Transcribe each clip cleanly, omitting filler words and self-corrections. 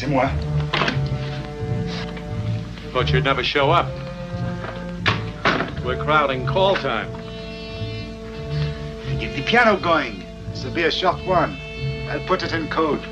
c'est moi. Thought you'd never show up. We're crowding call time. Get the piano going. This will be a short one. I'll put it in code.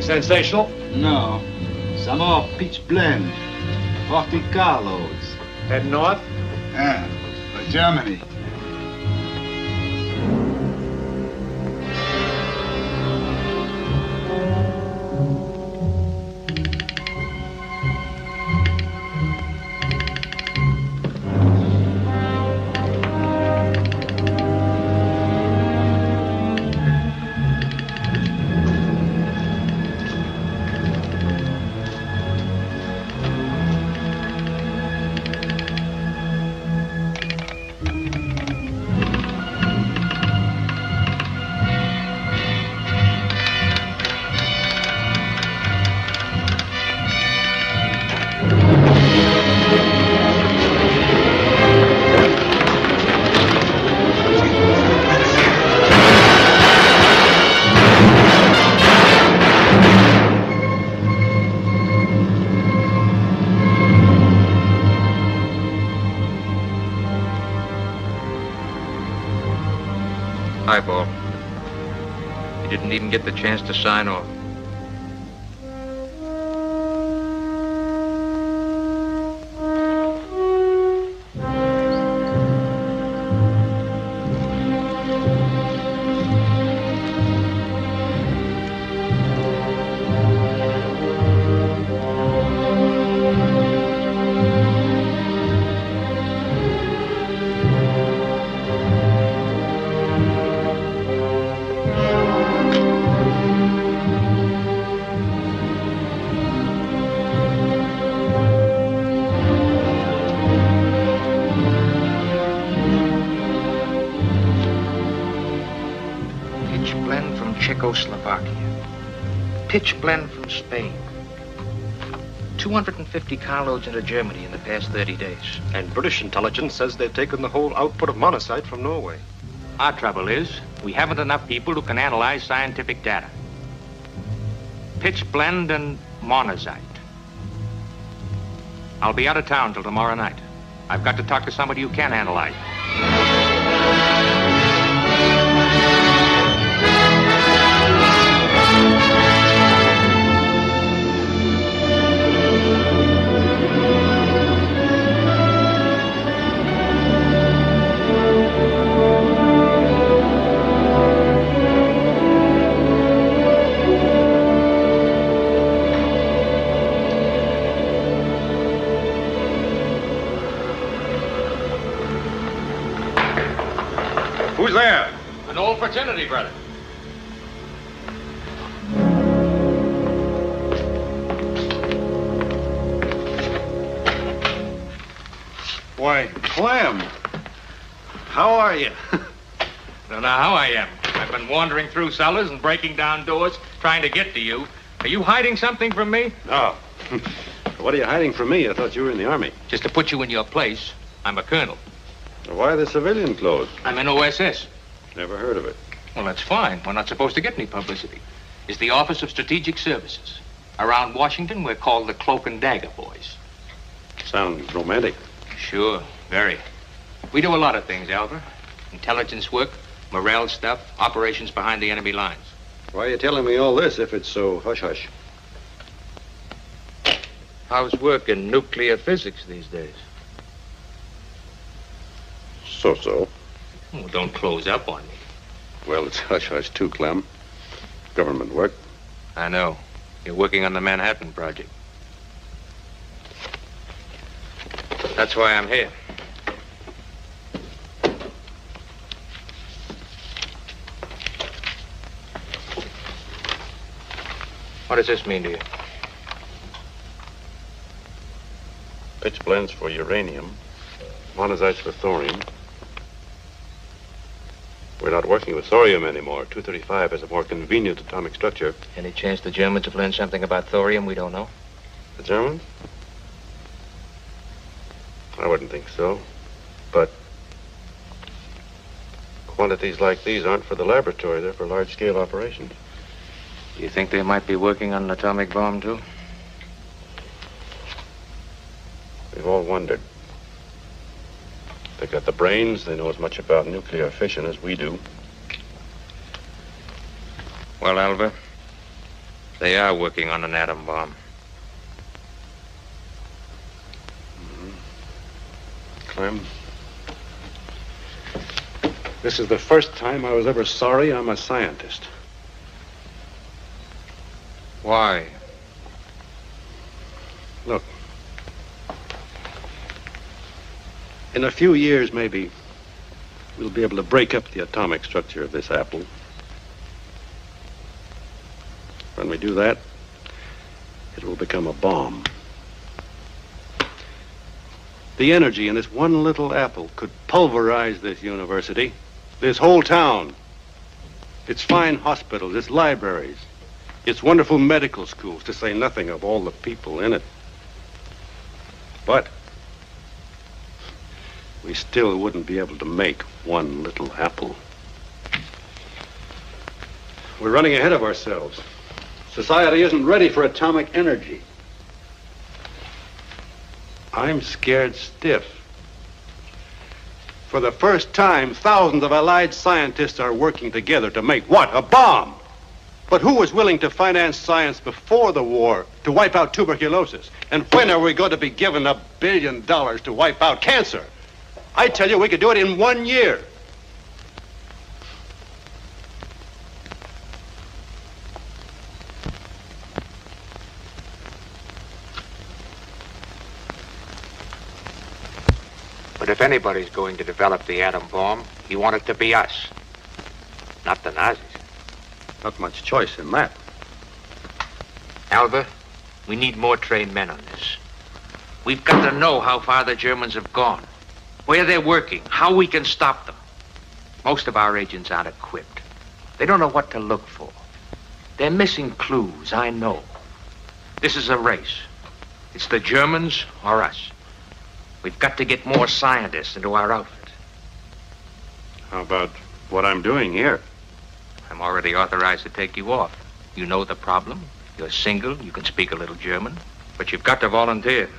Sensational? No. Some more peach blend. 40 carloads. Head north? Yeah, for Germany. Highball. He didn't even get the chance to sign off. Pitch blend from Spain. 250 carloads into Germany in the past 30 days. And British intelligence says they've taken the whole output of monazite from Norway. Our trouble is, we haven't enough people who can analyze scientific data. Pitch blend and monazite. I'll be out of town till tomorrow night. I've got to talk to somebody who can analyze. Who's there? An old fraternity brother. Why, Clem. How are you? Don't know how I am. I've been wandering through cellars and breaking down doors, trying to get to you. Are you hiding something from me? No. What are you hiding from me? I thought you were in the Army. Just to put you in your place, I'm a colonel. Why the civilian clothes? I'm an OSS. Never heard of it. Well, that's fine. We're not supposed to get any publicity. It's the Office of Strategic Services. Around Washington, we're called the Cloak and Dagger Boys. Sounds romantic. Sure, very. We do a lot of things, Alva. Intelligence work, morale stuff, operations behind the enemy lines. Why are you telling me all this if it's so hush-hush? How's work in nuclear physics these days? So-so. Well, don't close up on me. Well, it's hush-hush too, Clem. Government work. I know. You're working on the Manhattan Project. That's why I'm here. What does this mean to you? Pitch blends for uranium, monazites for thorium. We're not working with thorium anymore. 235 has a more convenient atomic structure. Any chance the Germans have learned something about thorium we don't know? The Germans? I wouldn't think so. But quantities like these aren't for the laboratory. They're for large-scale operations. You think they might be working on an atomic bomb, too? We've all wondered. They've got the brains. They know as much about nuclear fission as we do. Well, Alva, they are working on an atom bomb. Clem, this is the first time I was ever sorry I'm a scientist. Why? Look, in a few years, maybe, we'll be able to break up the atomic structure of this apple. When we do that, it will become a bomb. The energy in this one little apple could pulverize this university, this whole town, its fine hospitals, its libraries, its wonderful medical schools, to say nothing of all the people in it. But we still wouldn't be able to make one little apple. We're running ahead of ourselves. Society isn't ready for atomic energy. I'm scared stiff. For the first time, thousands of allied scientists are working together to make what? A bomb! But who was willing to finance science before the war to wipe out tuberculosis? And when are we going to be given $1 billion to wipe out cancer? I tell you, we could do it in 1 year. But if anybody's going to develop the atom bomb, you want it to be us, not the Nazis. Not much choice in that. Alva, we need more trained men on this. We've got to know how far the Germans have gone, where they're working, how we can stop them. Most of our agents aren't equipped. They don't know what to look for. They're missing clues, I know. This is a race. It's the Germans or us. We've got to get more scientists into our outfit. How about what I'm doing here? I'm already authorized to take you off. You know the problem. You're single. You can speak a little German. But you've got to volunteer.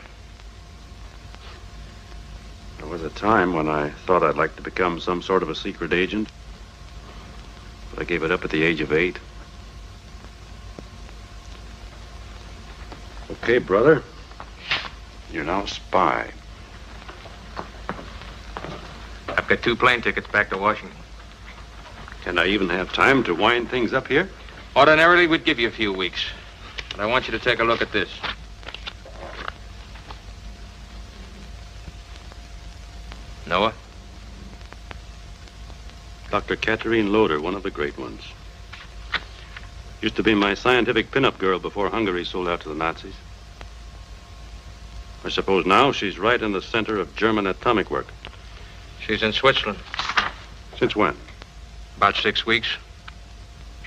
There was a time when I thought I'd like to become some sort of a secret agent. But I gave it up at the age of 8. Okay, brother. You're now a spy. I've got 2 plane tickets back to Washington. Can I even have time to wind things up here? Ordinarily, we'd give you a few weeks. But I want you to take a look at this. Noah? Dr. Catherine Loder, one of the great ones. Used to be my scientific pinup girl before Hungary sold out to the Nazis. I suppose now she's right in the center of German atomic work. She's in Switzerland. Since when? About 6 weeks.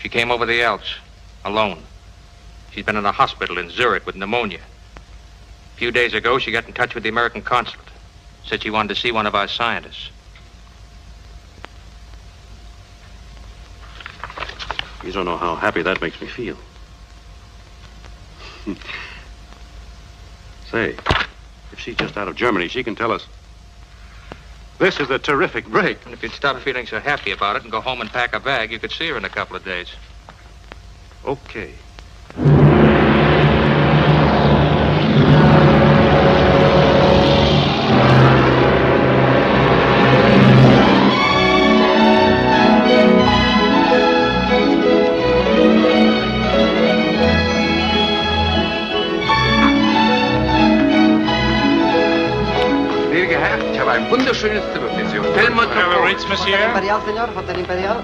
She came over the Alps, alone. She's been in a hospital in Zurich with pneumonia. A few days ago, she got in touch with the American consulate. Said she wanted to see one of our scientists. You don't know how happy that makes me feel. Say, if she's just out of Germany, she can tell us. This is a terrific break. And if you'd stop feeling so happy about it and go home and pack a bag, you could see her in a couple of days. Okay. Wunderschönes Zimmer für Sie. Hotel Metropole. Hotel Imperial, señor. Hotel Imperial.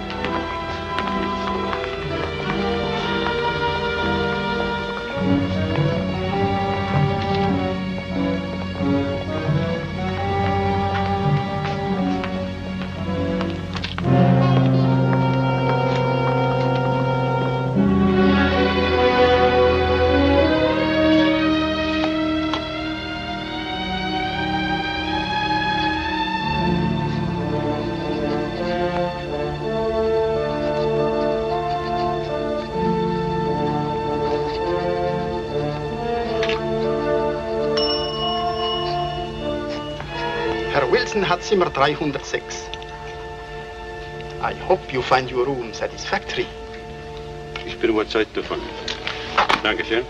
Wilson hat Zimmer 306. I hope you find your room satisfactory. Ich bin überzeugt davon. Dankeschön.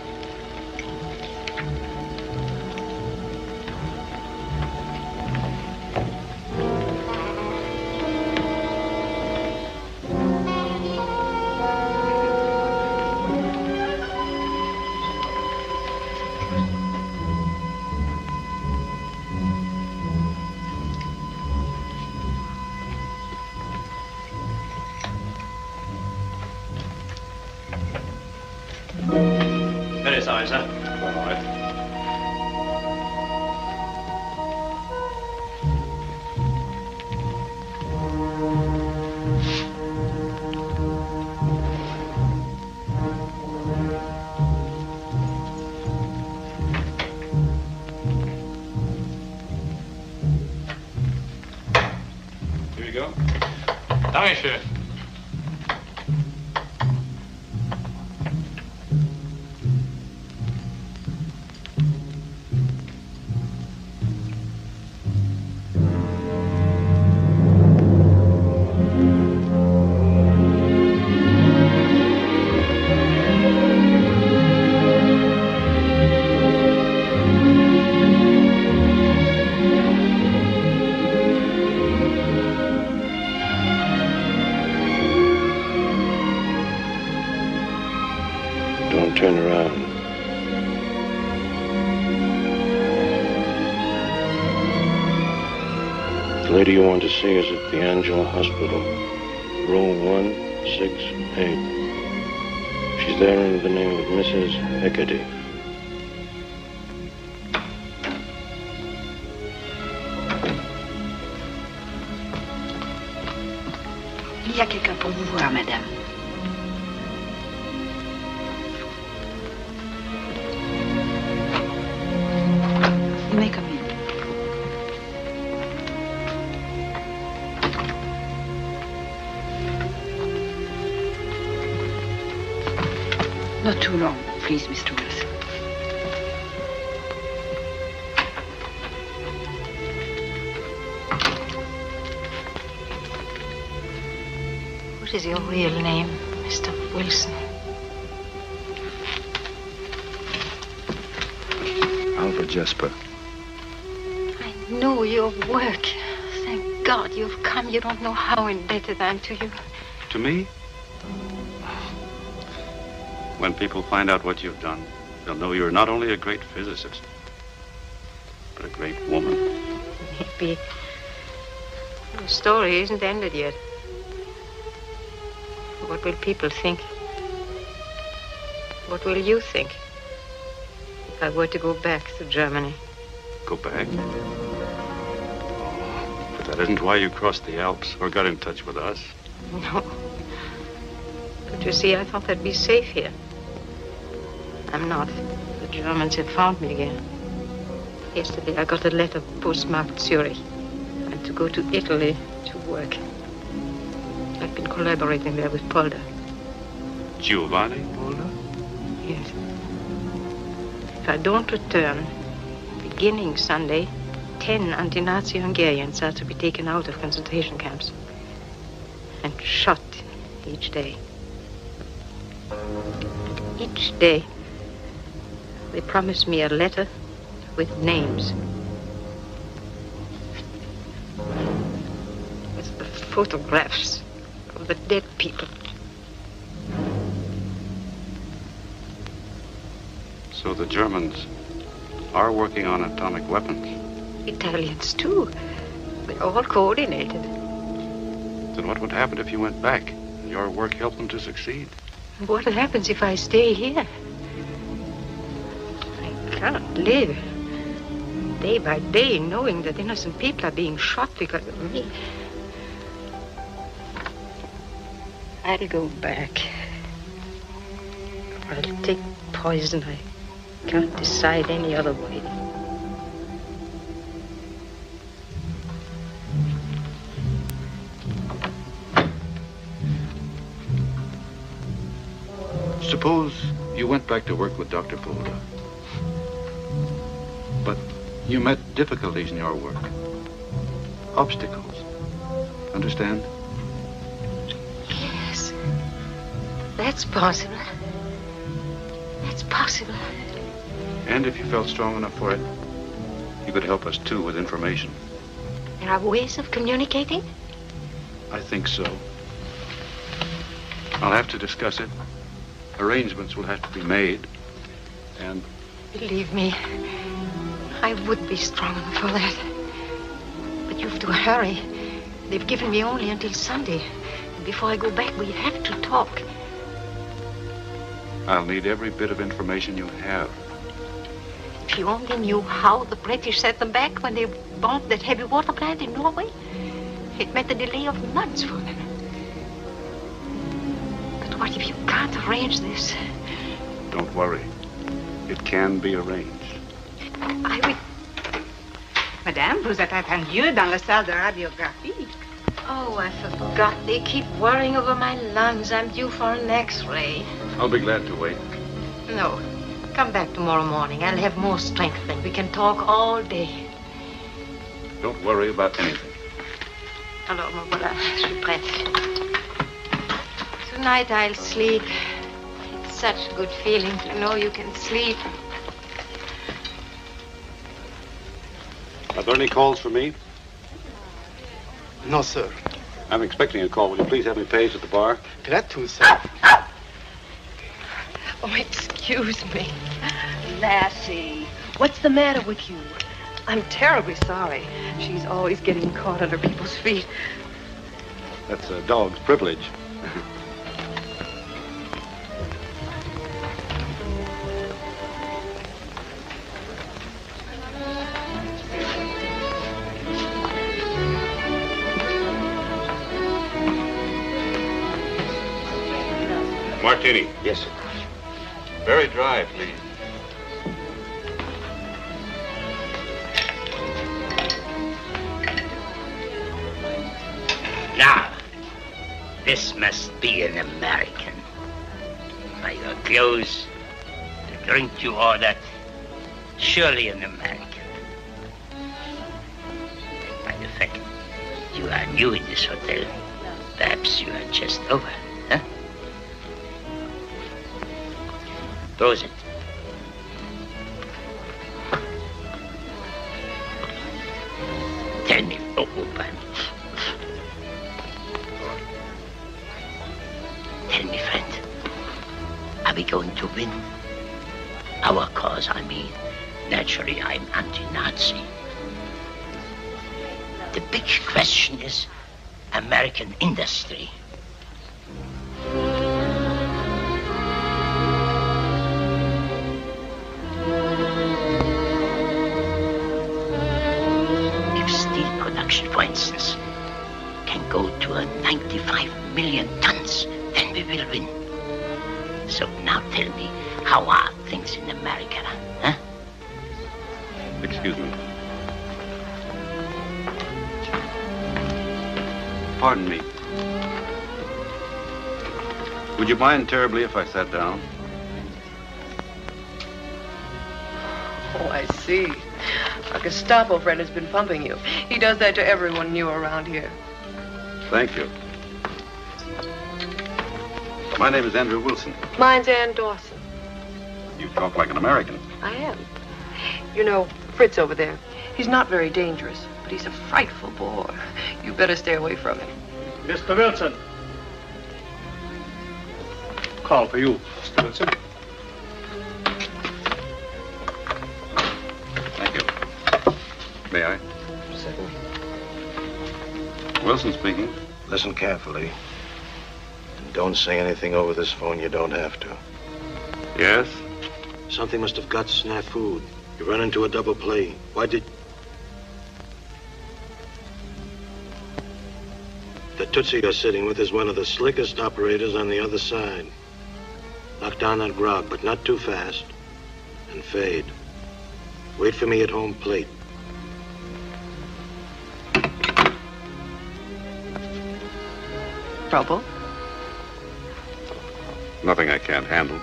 Very sorry, sir. All right. Here we go. Dankeschön. Don't turn around. The lady you want to see is at the Angela Hospital, row 168. She's there under the name of Mrs. Hecate. Il y a quelqu'un pour vous voir, madame. You may come in. Not too long, please, Mr. Wilson. What is your real name, Mr. Wilson? Alfred Jesper. I know your work. Thank God you've come. You don't know how indebted I am to you. To me? When people find out what you've done, they'll know you're not only a great physicist, but a great woman. Maybe the story isn't ended yet. What will people think? What will you think if I were to go back to Germany? Go back? Oh, but that isn't why you crossed the Alps or got in touch with us. No. But you see, I thought I'd be safe here. I'm not. The Germans have found me again. Yesterday I got a letter postmarked Zurich. I'm to go to Italy to work. I've been collaborating there with Polder. Giovanni Polder? Yes. If I don't return, beginning Sunday, 10 anti-Nazi Hungarians are to be taken out of concentration camps and shot each day. Each day, they promised me a letter with names. With the photographs of the dead people. So the Germans are working on atomic weapons. Italians, too. They're all coordinated. Then what would happen if you went back and your work helped them to succeed? What happens if I stay here? I can't live day by day knowing that innocent people are being shot because of me. I'll go back. Or I'll take poison. I can't decide any other way. Suppose you went back to work with Dr. Polder. But you met difficulties in your work. obstacles. Understand? Yes. That's possible. That's possible. And if you felt strong enough for it, you could help us too with information. There are ways of communicating? I think so. I'll have to discuss it. Arrangements will have to be made. And... Believe me, I would be strong enough for that. But you have to hurry. They've given me only until Sunday. Before I go back, we have to talk. I'll need every bit of information you have. If you only knew how the British set them back when they bombed that heavy water plant in Norway, it meant a delay of months for them. But what if you can't arrange this? Don't worry. It can be arranged. I will... Madame, vous êtes attendue dans la salle de radiographie. Oh, I forgot. They keep worrying over my lungs. I'm due for an X-ray. I'll be glad to wait. No. Come back tomorrow morning. I'll have more strength then. We can talk all day. Don't worry about anything. Alors, me voilà. Je suis prête. Tonight I'll sleep. It's such a good feeling to know you can sleep. Are there any calls for me? No, sir. I'm expecting a call. Will you please have me paged at the bar? Glad to, sir. Oh, excuse me. Lassie, what's the matter with you? I'm terribly sorry. She's always getting caught under people's feet. That's a dog's privilege. Martini. Yes, sir. Very dry, please. Now, this must be an American. By your clothes, the drink you ordered, surely an American. By the fact you are new in this hotel, perhaps you are just over, huh? Close it. Tell me, open. Tell me, friend, are we going to win? Our cause, I mean. Naturally, I'm anti-Nazi. The big question is American industry. For instance, can go to a 95 million tons, then we will win. So now tell me, how are things in America, huh? Excuse me. Pardon me. Would you mind terribly if I sat down? Oh, I see. A Gestapo friend has been pumping you. He does that to everyone new around here. Thank you. My name is Andrew Wilson. Mine's Ann Dawson. You talk like an American. I am. You know, Fritz over there, he's not very dangerous, but he's a frightful bore. You better stay away from him. Mr. Wilson. Call for you, Mr. Wilson. May I? Certainly. Wilson speaking. Listen carefully. And don't say anything over this phone you don't have to. Yes? Something must have got snafu. You run into a double play. Why did... The Tootsie you're sitting with is one of the slickest operators on the other side. Knock down that grog, but not too fast. And fade. Wait for me at home plate. Trouble? Nothing I can't handle.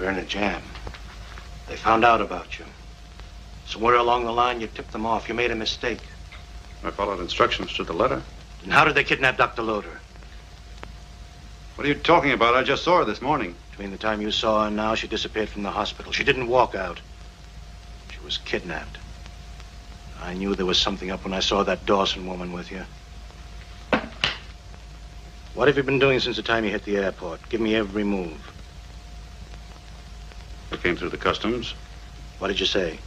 We're in a jam. They found out about you. Somewhere along the line, you tipped them off. You made a mistake. I followed instructions to the letter. And how did they kidnap Dr. Loader? What are you talking about? I just saw her this morning. Between the time you saw her and now, she disappeared from the hospital. She didn't walk out. She was kidnapped. I knew there was something up when I saw that Dawson woman with you. What have you been doing since the time you hit the airport? Give me every move. I came through the customs. What did you say?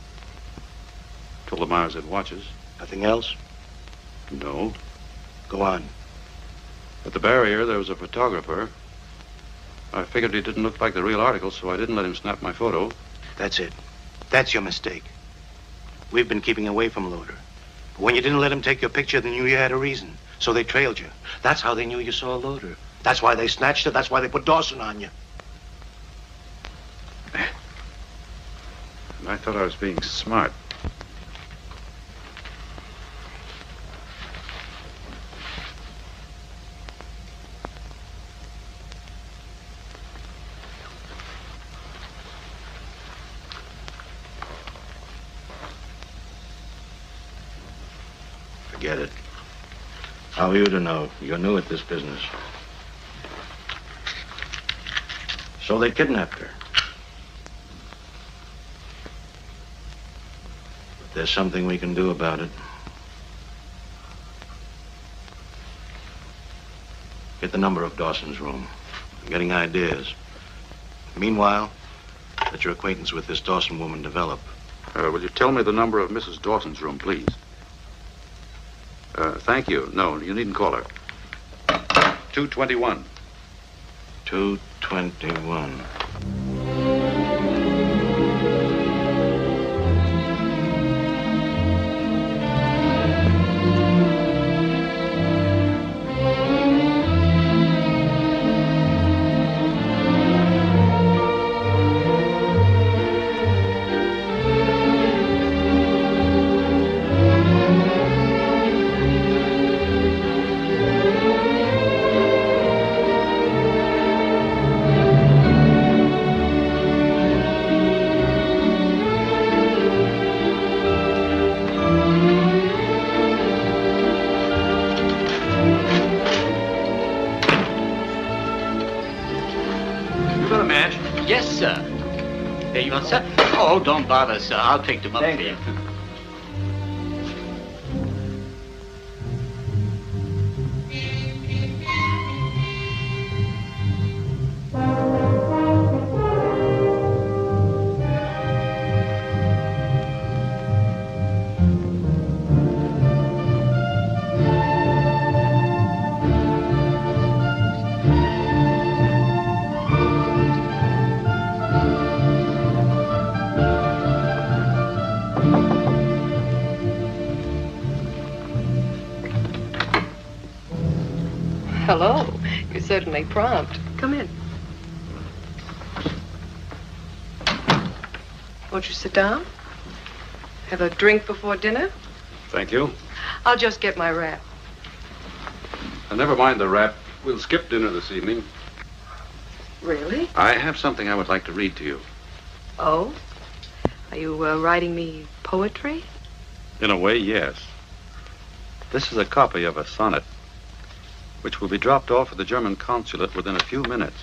Told them I was at watches. Nothing else? No. Go on. At the barrier, there was a photographer. I figured he didn't look like the real article, so I didn't let him snap my photo. That's it. That's your mistake. We've been keeping away from Loader. But when you didn't let him take your picture, they knew you had a reason. So they trailed you. That's how they knew you saw Loader. That's why they snatched her. That's why they put Dawson on you. And I thought I was being smart. Forget it. How are you to know? You're new at this business. So they kidnapped her. But there's something we can do about it. Get the number of Dawson's room. I'm getting ideas. Meanwhile, let your acquaintance with this Dawson woman develop. Will you tell me the number of Mrs. Dawson's room, please? Thank you. No, you needn't call her. 221. 221. Sir? Oh, don't bother, sir. I'll pick them up for you. Hello. You're certainly prompt. Come in. Won't you sit down? Have a drink before dinner? Thank you. I'll just get my wrap. Never mind the wrap. We'll skip dinner this evening. Really? I have something I would like to read to you. Oh? Are you writing me poetry? In a way, yes. This is a copy of a sonnet, which will be dropped off at the German consulate within a few minutes.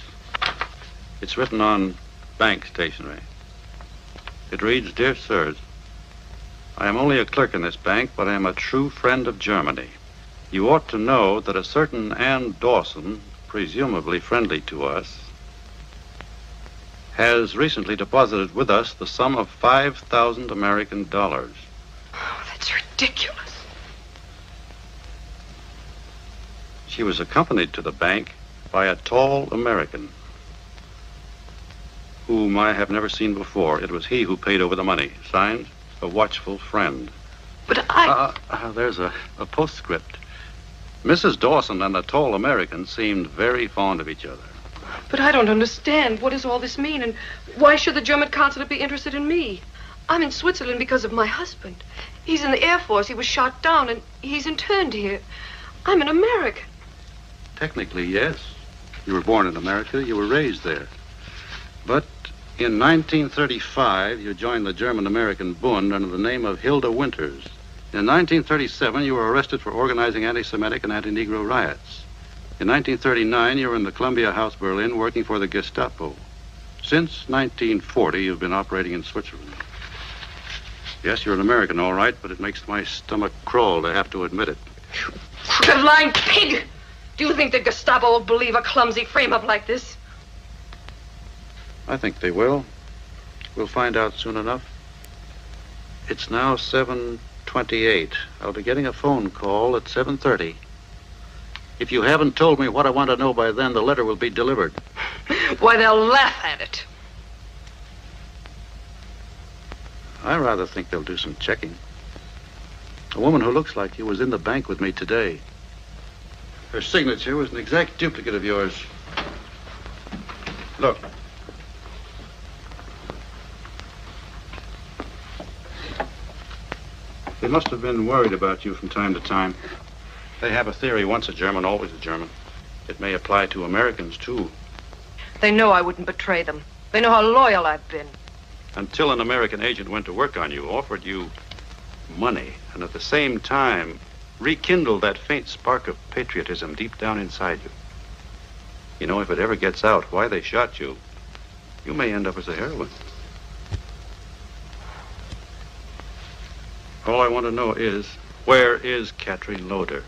It's written on bank stationery. It reads, Dear Sirs, I am only a clerk in this bank, but I am a true friend of Germany. You ought to know that a certain Ann Dawson, presumably friendly to us, has recently deposited with us the sum of 5,000 American dollars. Oh, that's ridiculous. She was accompanied to the bank by a tall American whom I have never seen before. It was he who paid over the money. Signed, a watchful friend. But there's a postscript. Mrs. Dawson and the tall American seemed very fond of each other. But I don't understand. What does all this mean? And why should the German consulate be interested in me? I'm in Switzerland because of my husband. He's in the Air Force. He was shot down, and he's interned here. I'm an American. Technically, yes. You were born in America. You were raised there. But In 1935, you joined the German-American Bund under the name of Hilda Winters. In 1937, you were arrested for organizing anti-Semitic and anti-Negro riots. In 1939, you were in the Columbia House, Berlin, working for the Gestapo. Since 1940, you've been operating in Switzerland. Yes, you're an American, all right, but it makes my stomach crawl to have to admit it. Crooked lying pig! Do you think the Gestapo will believe a clumsy frame-up like this? I think they will. We'll find out soon enough. It's now 7:28. I'll be getting a phone call at 7:30. If you haven't told me what I want to know by then, the letter will be delivered. Why, they'll laugh at it. I rather think they'll do some checking. A woman who looks like you was in the bank with me today. Her signature was an exact duplicate of yours. Look. They must have been worried about you from time to time. They have a theory, once a German, always a German. It may apply to Americans, too. They know I wouldn't betray them. They know how loyal I've been. Until an American agent went to work on you, offered you money, and at the same time rekindled that faint spark of patriotism deep down inside you. You know, if it ever gets out why they shot you, you may end up as a heroine. All I want to know is, where is Catherine Loder?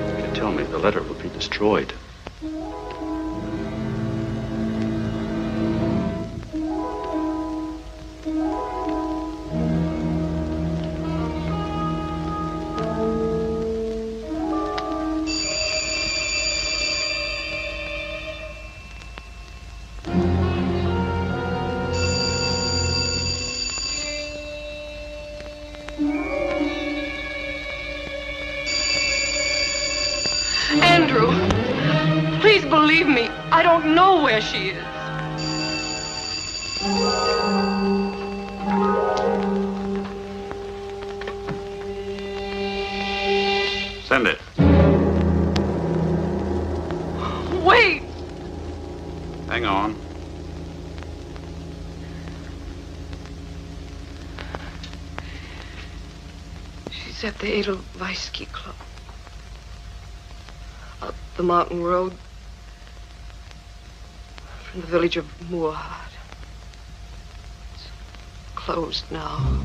If you tell me, the letter will be destroyed. Please believe me, I don't know where she is. Send it. Wait! Hang on. She's at the Edelweiss Club. Up the mountain road from the village of Moorhart. It's closed now.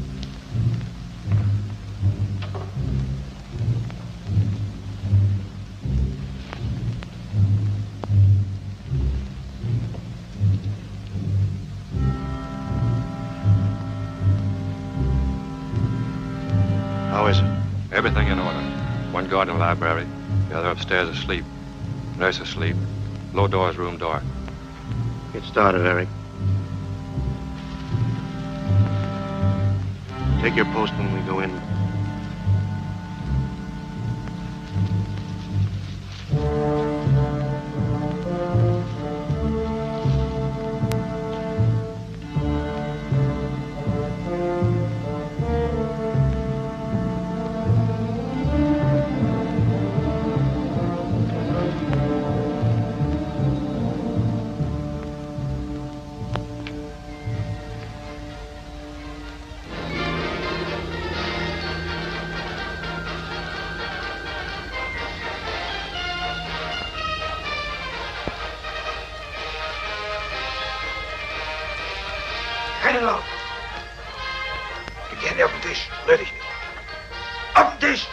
How is it? Everything in order. One guard in the library, the other upstairs asleep. Nurse asleep. Low doors, room dark. Get started, Eric. Take your post when we go in. Keine Laut. Gib die Hände auf den Tisch. Rühr dich nicht. Auf den Tisch!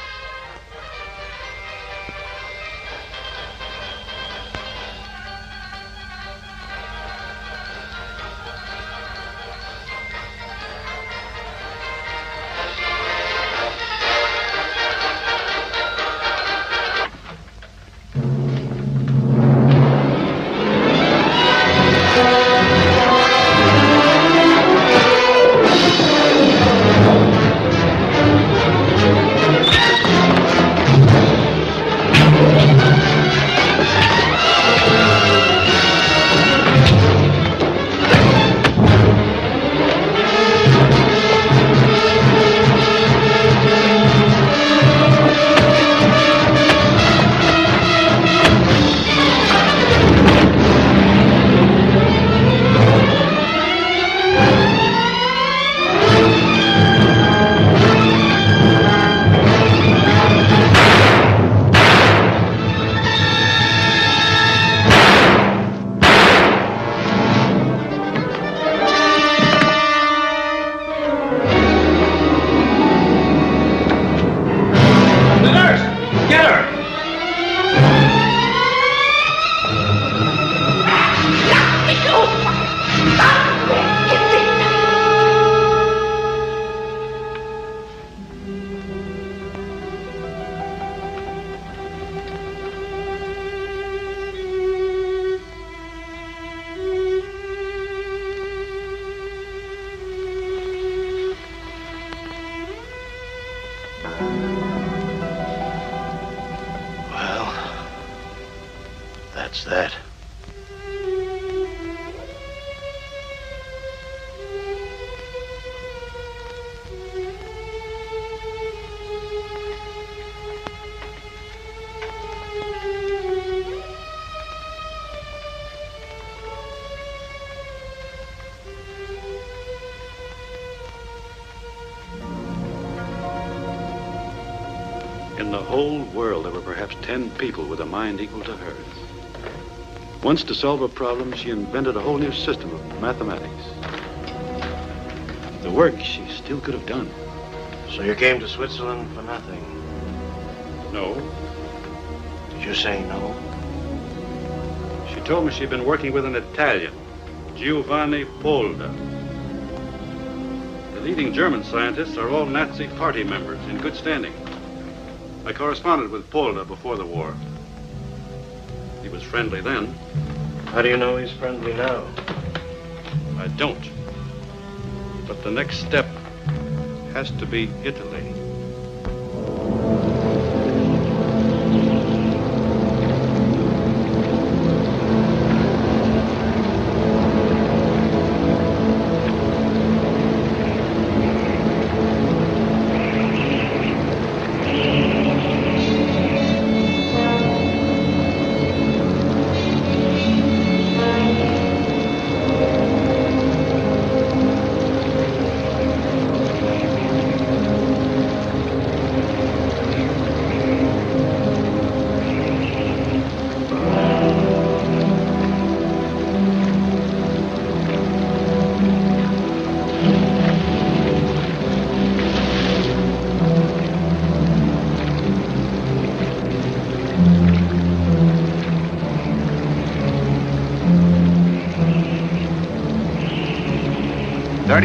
What's that? In the whole world, there were perhaps 10 people with a mind equal to hers. Once, to solve a problem, she invented a whole new system of mathematics. The work she still could have done. So you came to Switzerland for nothing? No. Did you say no? She told me she'd been working with an Italian, Giovanni Polda. The leading German scientists are all Nazi party members in good standing. I corresponded with Polda before the war. He was friendly then. How do you know he's friendly now? I don't. But the next step has to be Italy.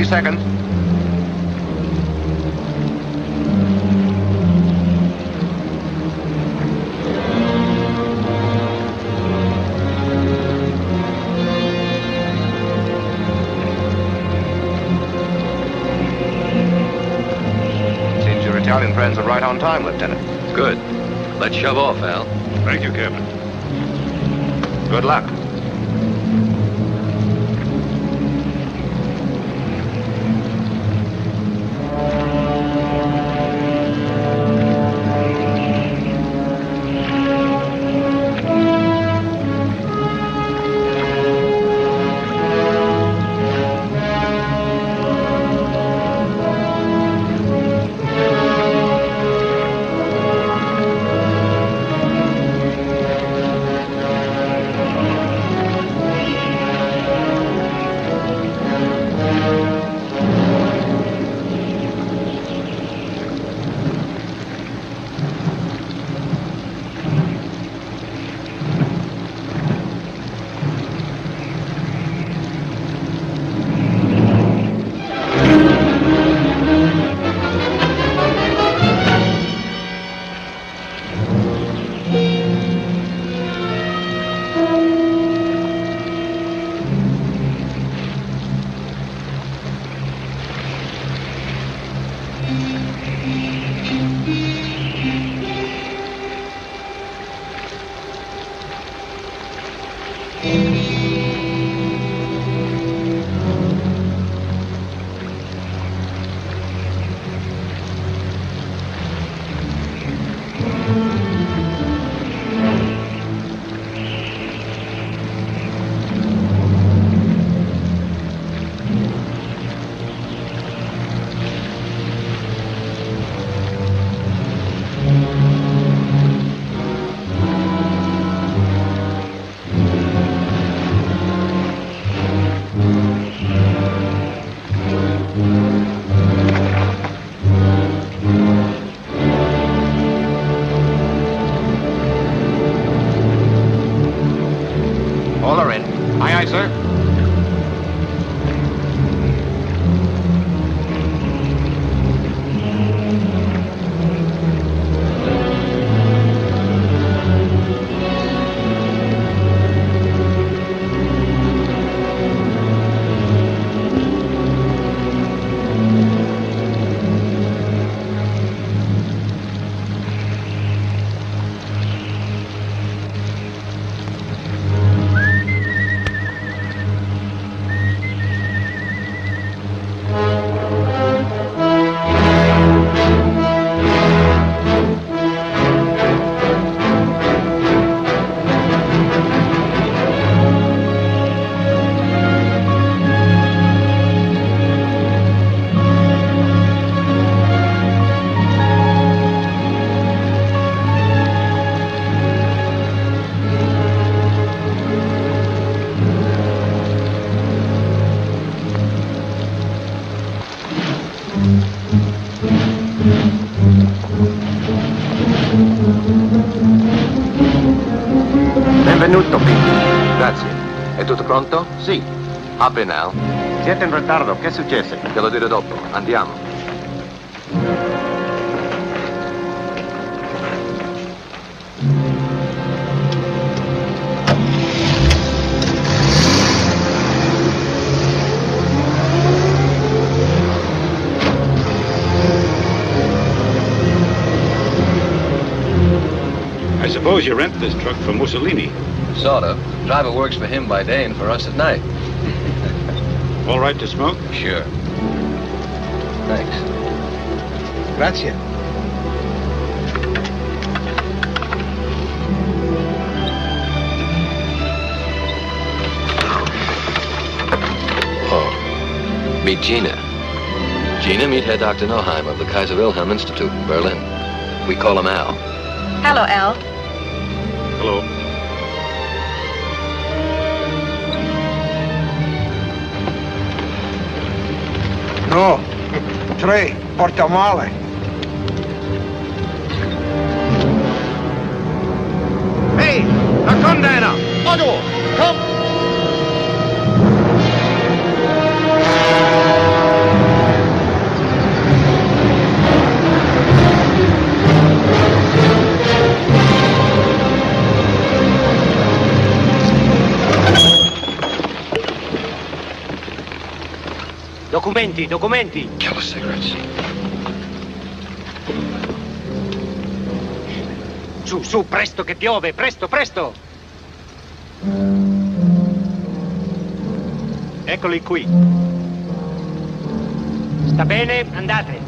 Seconds. Seems your Italian friends are right on time, Lieutenant. Good. Let's shove off, Al. Thank you, Captain. Good luck. Pronto? Sì. Apri now. Siete in ritardo, che è successo? Te lo dirò dopo. Andiamo. I suppose you rent this truck from Mussolini. Sort of. Driver works for him by day and for us at night. All right to smoke? Sure. Thanks. Grazie. Oh. Meet Gina. Gina, meet Herr Dr. Noheim of the Kaiser Wilhelm Institute in Berlin. We call him Al. Hello, Al. Hello. No, 3, porta male. Hey, da kommt einer! Otto, komm! Documenti, documenti. Killer cigarettes. Su, su, presto che piove, presto, presto. Eccoli qui. Sta bene, andate.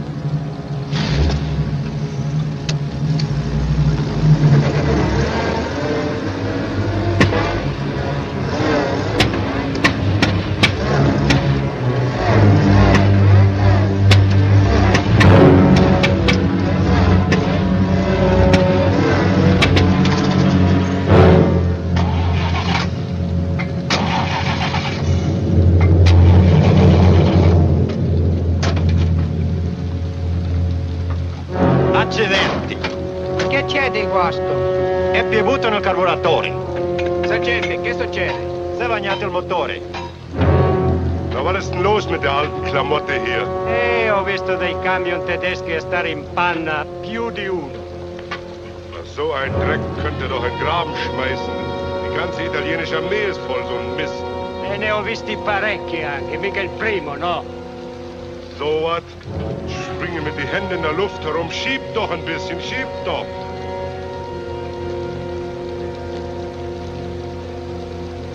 Accidenti. Che c'è di guasto? È piovuto nel carburatore. Sergente, che succede? Si è bagnato il motore. Na, was ist denn los mit der alten Klamotte hier? Ho visto dei camion tedeschi a stare in panna più di uno. Na, so ein Dreck könnte doch in den Graben schmeißen. Die ganze italienische Armee ist voll so ein Mist. E ne ho visti parecchi anche, mica il primo, no? So was? Springe mit den Händen in der Luft herum. Schieb doch ein bisschen, schieb doch.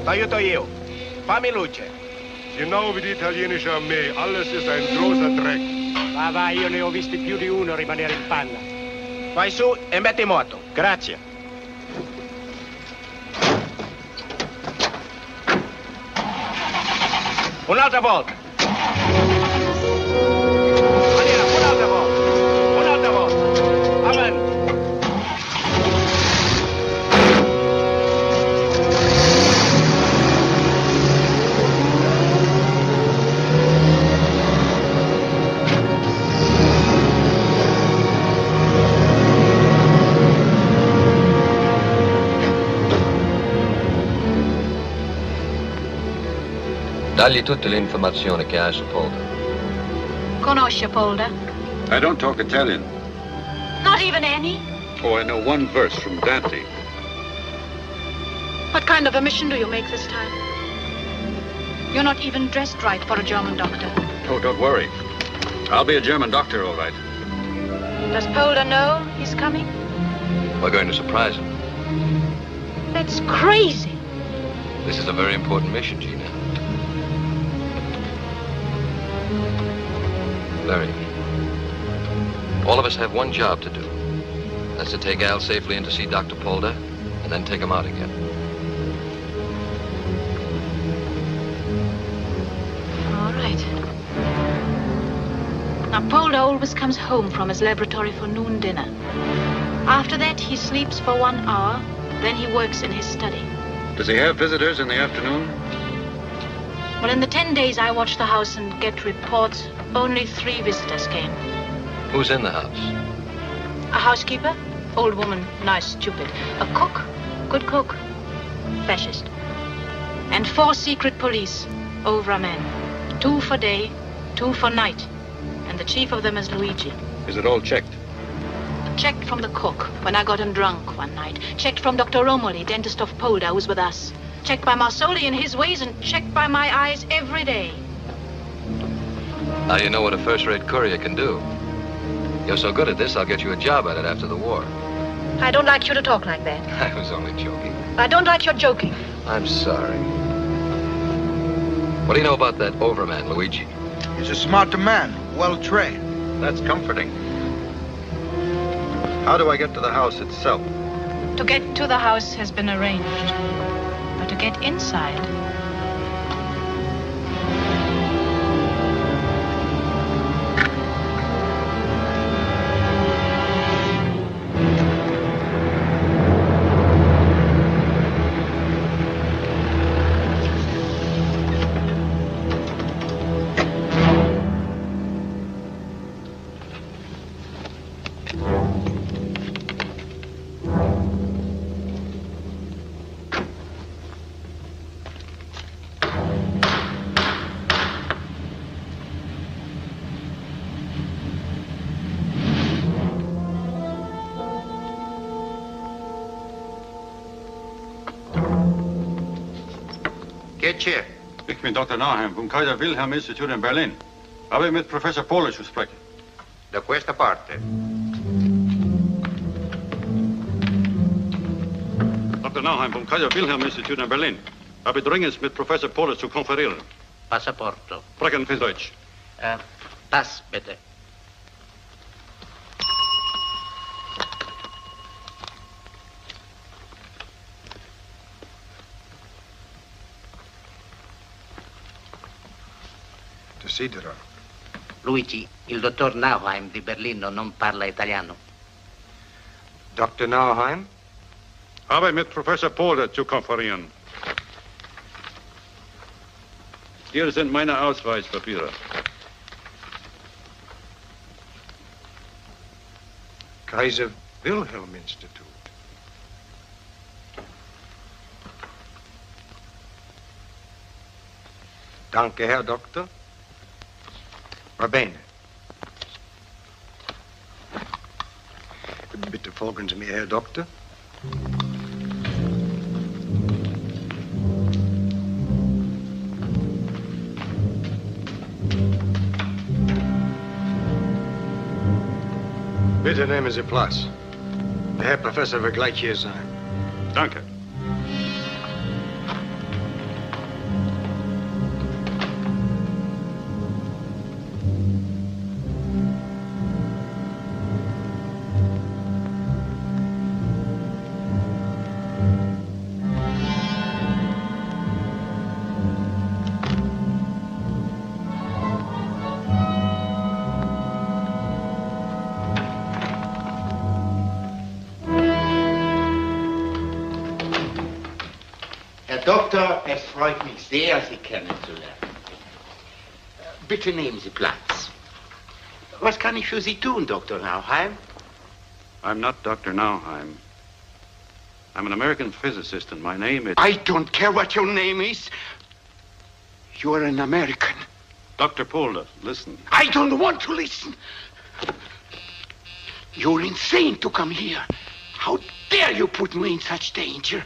T'aiuto io. Fammi luce. Genau wie die italienische Armee. Alles ist ein großer Dreck. Va, va, io ne ho visti più di uno rimanere in panna. Vai su e metti moto. Grazie. Un'altra volta. Maniera, un'altra volta. Un'altra volta. Avanti. Dagli tutte le informazioni che hai su Polder. Conosce Polder? I don't talk Italian. Not even any? Oh, I know one verse from Dante. What kind of a mission do you make this time? You're not even dressed right for a German doctor. Oh, don't worry. I'll be a German doctor, all right. Does Polder know he's coming? We're going to surprise him. That's crazy. This is a very important mission, Gina. Larry, all of us have one job to do. That's to take Al safely in to see Dr. Polder, and then take him out again. All right. Now, Polder always comes home from his laboratory for noon dinner. After that, he sleeps for 1 hour, then he works in his study. Does he have visitors in the afternoon? Well, in the 10 days I watched the house and get reports, only 3 visitors came. Who's in the house? A housekeeper, old woman, nice, stupid. A cook, good cook, fascist. And 4 secret police, overmen. 2 for day, 2 for night. And the chief of them is Luigi. Is it all checked? Checked from the cook when I got him drunk one night. Checked from Dr. Romoli, dentist of Polda, who's with us. Checked by Marsoli and his ways, and checked by my eyes every day. Now you know what a first-rate courier can do. You're so good at this, I'll get you a job at it after the war. I don't like you to talk like that. I was only joking. I don't like your joking. I'm sorry. What do you know about that overman, Luigi? He's a smart man, well-trained. That's comforting. How do I get to the house itself? To get to the house has been arranged. But to get inside... Get chair. Ich bin Dr. Nauheim vom Kaiser Wilhelm Institute in Berlin. Habe mit Professor Pohle zu sprechen. Da questa parte. Dr. Nauheim vom Kaiser Wilhelm Institute in Berlin. Habe dringend mit Professor Pohle zu konferieren. Passaporto. Sprechen Sie Deutsch. Pass, bitte. Desidero. Luigi, il dottor Nauheim di Berlino non parla italiano. Dr. Nauheim? Habe mit Professor Pohle zu konferieren. Hier sind meine Ausweispapiere. Kaiser Wilhelm Institute. Danke, Herr Doktor. Va bene. Bitte folgen Sie mir, Herr Doktor. Bitte nehmen Sie Platz. Der Herr Professor wird gleich hier sein. Danke. Doktor, es freut mich sehr, Sie kennenzulernen. Bitte nehmen Sie Platz. Was kann ich für Sie tun, Dr. Nauheim? I'm not Dr. Nauheim. I'm an American physicist, and my name is... I don't care what your name is. You're an American. Dr. Pohle, listen. I don't want to listen. You're insane to come here. How dare you put me in such danger?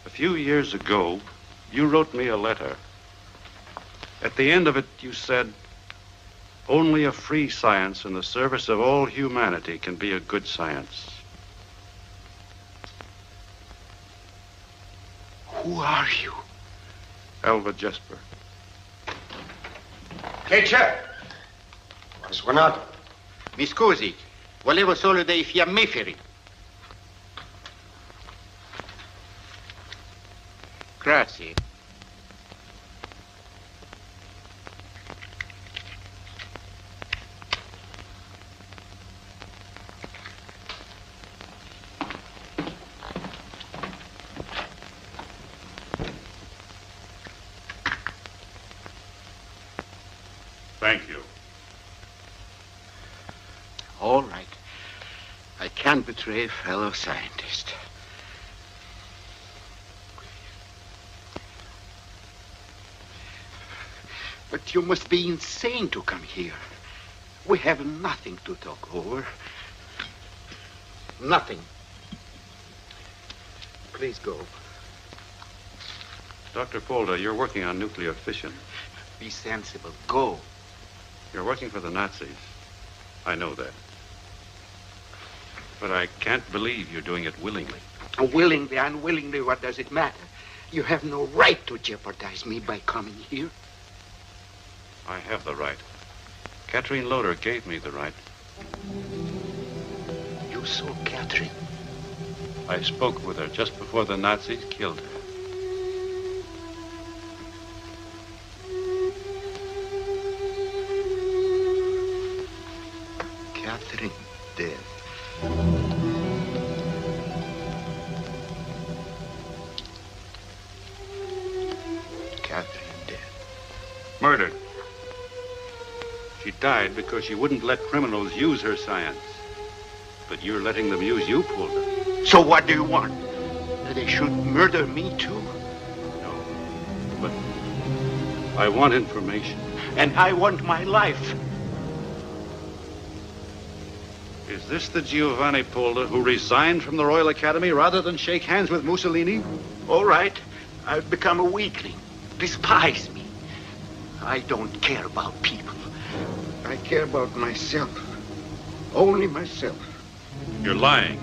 A few years ago, you wrote me a letter. At the end of it, you said, only a free science in the service of all humanity can be a good science. Who are you? Alva Jesper. Che c'è? Ho suonato. Mi scusi, volevo solo dei fiammiferi. Grazie. Thank you. All right. I can't betray a fellow scientist. But you must be insane to come here. We have nothing to talk over. Nothing. Please go. Dr. Polder, you're working on nuclear fission. Be sensible. Go. You're working for the Nazis. I know that. But I can't believe you're doing it willingly. Willingly, unwillingly, what does it matter? You have no right to jeopardize me by coming here. I have the right. Catherine Loder gave me the right. You saw Catherine? I spoke with her just before the Nazis killed her. Catherine dead. Catherine dead. Murdered. She died because she wouldn't let criminals use her science. But you're letting them use you, Polder. So what do you want? That they should murder me too? No. But I want information. And I want my life. Is this the Giovanni Polder who resigned from the Royal Academy rather than shake hands with Mussolini? All right. I've become a weakling. Despise me. I don't care about people. I care about myself. Only myself. You're lying.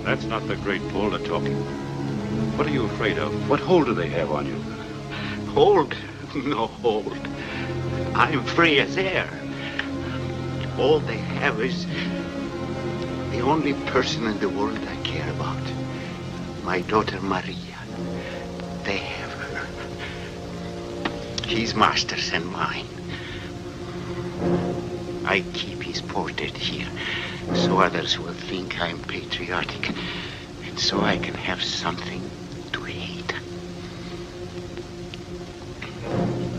That's not the great Polder talking. What are you afraid of? What hold do they have on you? Hold? No hold. I'm free as air. All they have is the only person in the world I care about. My daughter Maria. They have her. He's master's and mine. I keep his portrait here so others will think I'm patriotic and so I can have something to hate.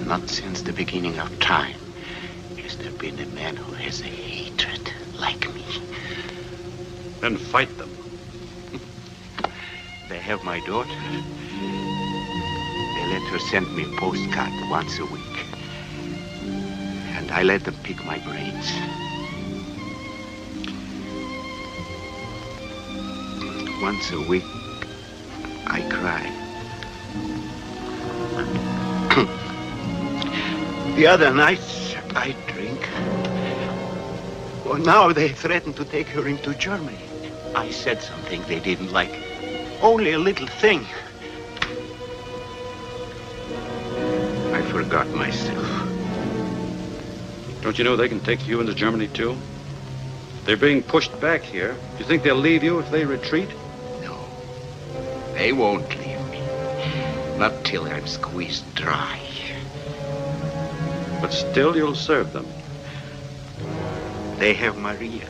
Not since the beginning of time has there been a man who has a hatred like me. Then fight them. They have my daughter. They let her send me a postcard once a week. And I let them pick my brains. Once a week, I cry. The other nights, I drink. Well, now they threaten to take her into Germany. I said something they didn't like. Only a little thing. I forgot myself. Don't you know they can take you into Germany, too? They're being pushed back here. Do you think they'll leave you if they retreat? No. They won't leave me. Not till I'm squeezed dry. But still you'll serve them. They have Maria.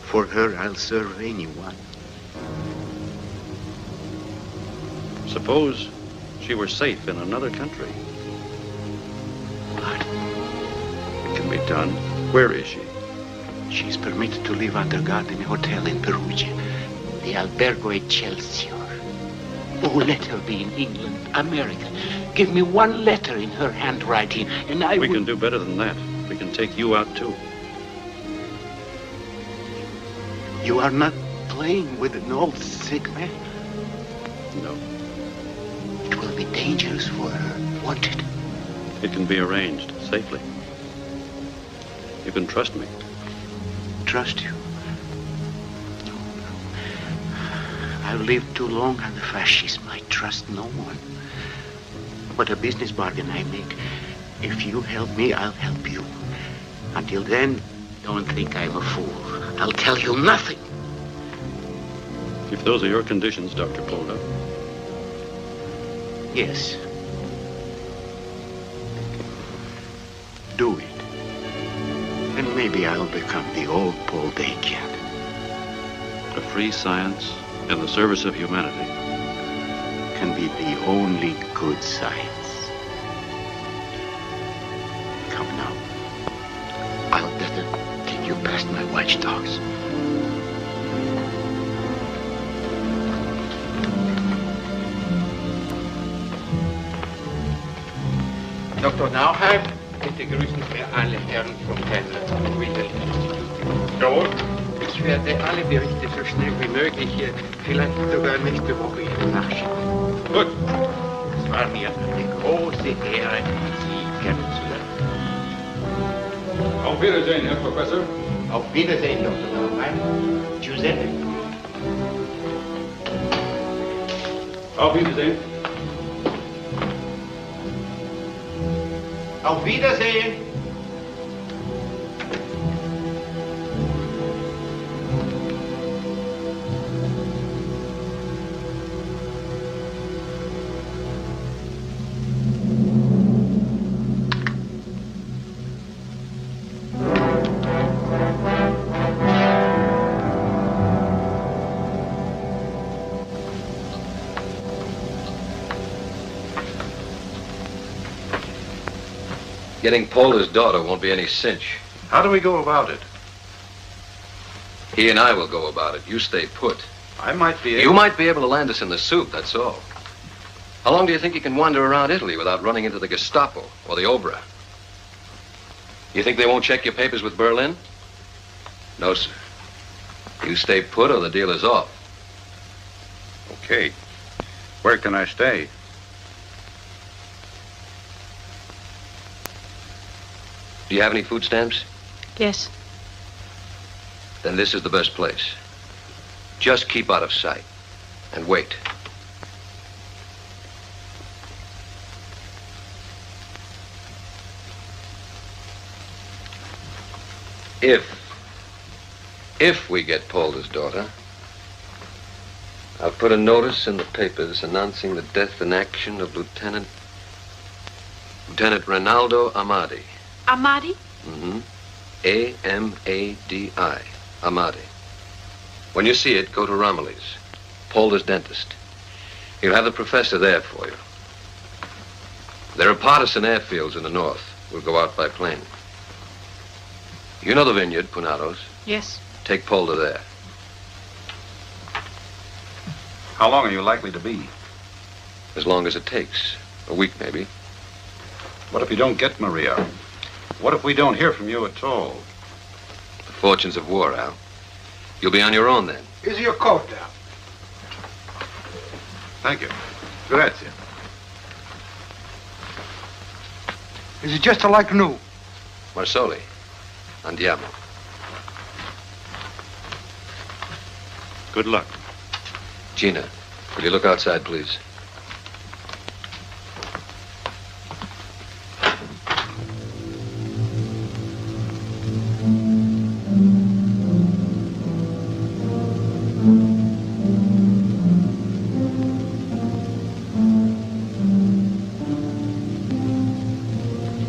For her, I'll serve anyone. Suppose she were safe in another country. What? It can be done. Where is she? She's permitted to live under guard in a hotel in Perugia. The Albergo Excelsior. Oh, let her be in England, America. Give me one letter in her handwriting, and I We can do better than that. We can take you out, too. You are not playing with an old sick man? No. It will be dangerous for her, won't it? It can be arranged safely. You can trust me. Trust you? No. I've lived too long under fascism. I trust no one. But a business bargain I make. If you help me, I'll help you. Until then, don't think I'm a fool. I'll tell you nothing. If those are your conditions, Dr. Polder. Yes. Do it. And maybe I'll become the old Polder again. A free science in the service of humanity can be the only good science. Come now. I'll better take you past my watchdogs. Dr. Nauheim, bitte grüßen Sie alle Herren vom Elliptik. Jawohl. Ich werde alle Berichte so schnell wie möglich, vielleicht sogar nächste Woche Ihnen nachschicken. Gut. Es war mir eine große Ehre, Sie kennenzulernen. Auf Wiedersehen, Herr Professor. Auf Wiedersehen, Dr. Nauheim. Giuseppe. Auf Wiedersehen. Auf Wiedersehen. Getting Polder's daughter won't be any cinch. How do we go about it? He and I will go about it. You stay put. I might be able... You might be able to land us in the soup, that's all. How long do you think you can wander around Italy without running into the Gestapo or the Obra? You think they won't check your papers with Berlin? No, sir. You stay put or the deal is off. Okay. Where can I stay? Do you have any food stamps? Yes. Then this is the best place. Just keep out of sight and wait. If we get Polder's daughter, I'll put a notice in the papers announcing the death in action of Lieutenant Rinaldo Amadi. Amadi? Mm-hmm. A-M-A-D-I. Amadi. When you see it, go to Romilly's, Polder's dentist. He'll have the professor there for you. There are partisan airfields in the north. We'll go out by plane. You know the vineyard, Punados? Yes. Take Polder there. How long are you likely to be? As long as it takes. A week, maybe. What if you don't get Maria? What if we don't hear from you at all? The fortunes of war, Al. You'll be on your own then. Here's your coat now. Thank you. Grazie. Is it just like new? Marsoli. Andiamo. Good luck. Gina, will you look outside, please?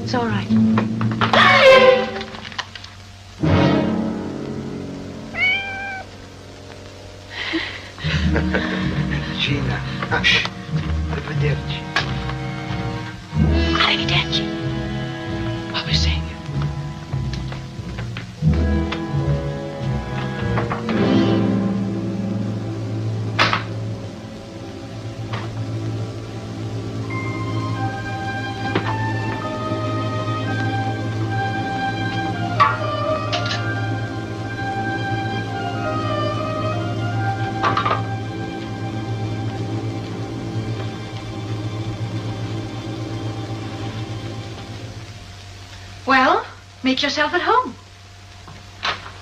It's all right. Gina, arrivederci. Arrivederci. What was saying? Well, make yourself at home.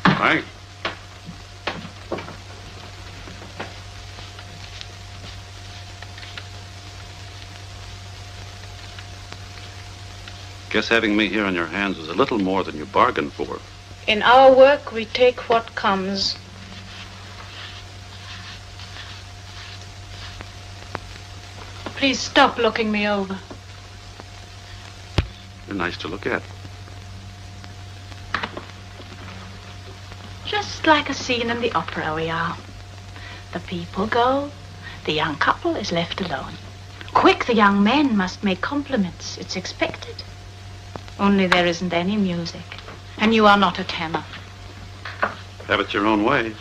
Thanks. Guess having me here on your hands was a little more than you bargained for. In our work, we take what comes. Please stop looking me over. You're nice to look at. Just like a scene in the opera we are. The people go, the young couple is left alone. Quick, the young men must make compliments. It's expected. Only there isn't any music. And you are not a tenor. Have it your own way.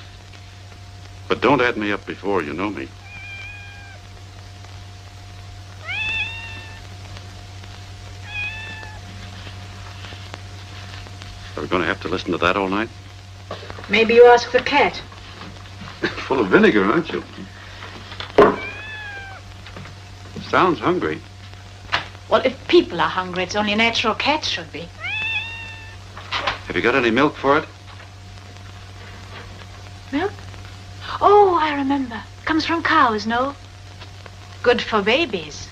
But don't add me up before you know me. Are we going to have to listen to that all night? Maybe you ask the cat. Full of vinegar, aren't you? Sounds hungry. Well, if people are hungry, it's only natural cats should be. Have you got any milk for it? Milk? Oh, I remember. Comes from cows, no? Good for babies.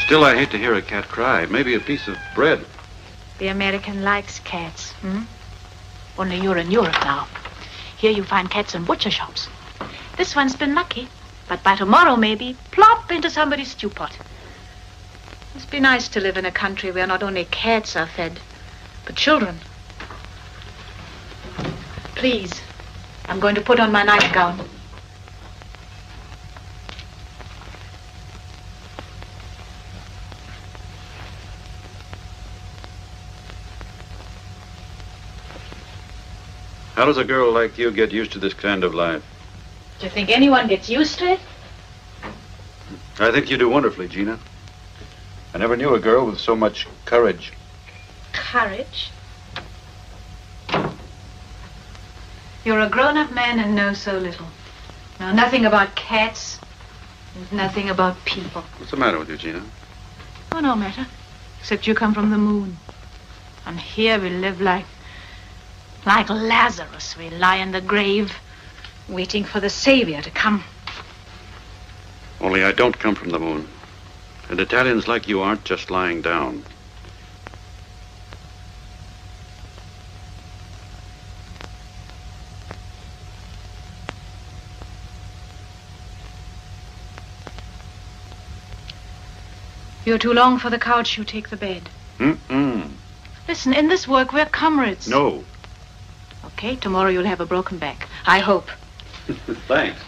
Still, I hate to hear a cat cry. Maybe a piece of bread. The American likes cats, Only you're in Europe now. Here you find cats in butcher shops. This one's been lucky, but by tomorrow maybe, plop into somebody's stew pot. Must be nice to live in a country where not only cats are fed, but children. Please, I'm going to put on my nightgown. How does a girl like you get used to this kind of life? Do you think anyone gets used to it? I think you do wonderfully, Gina. I never knew a girl with so much courage. Courage? You're a grown-up man and know so little. Know nothing about cats and nothing about people. What's the matter with you, Gina? Oh, no matter. Except you come from the moon. And here we live like Lazarus. We lie in the grave, waiting for the Savior to come. Only I don't come from the moon. And Italians like you aren't just lying down. You're too long for the couch, you take the bed. Listen, in this work, we're comrades. No. Okay, tomorrow you'll have a broken back. I hope. Thanks.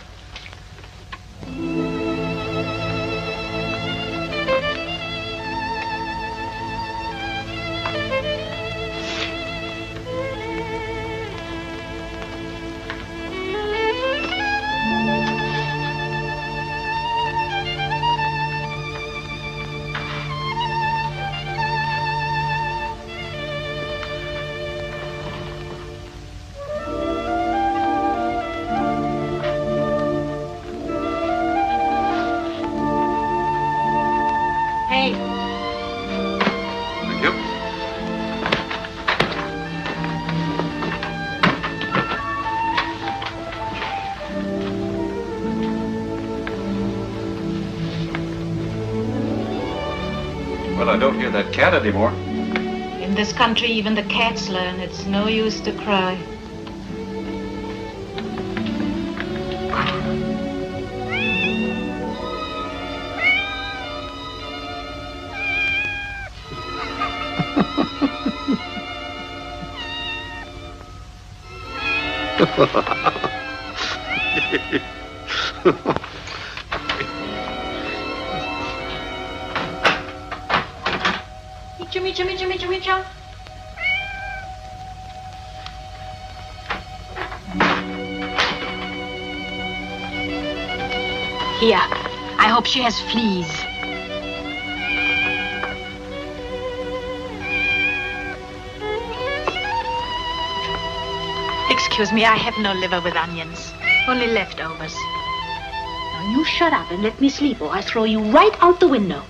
Well, I don't hear that cat anymore. In this country, even the cats learn it's no use to cry. Micha. Here, I hope she has fleas. Excuse me, I have no liver with onions. Only leftovers. Now you shut up and let me sleep, or I throw you right out the window.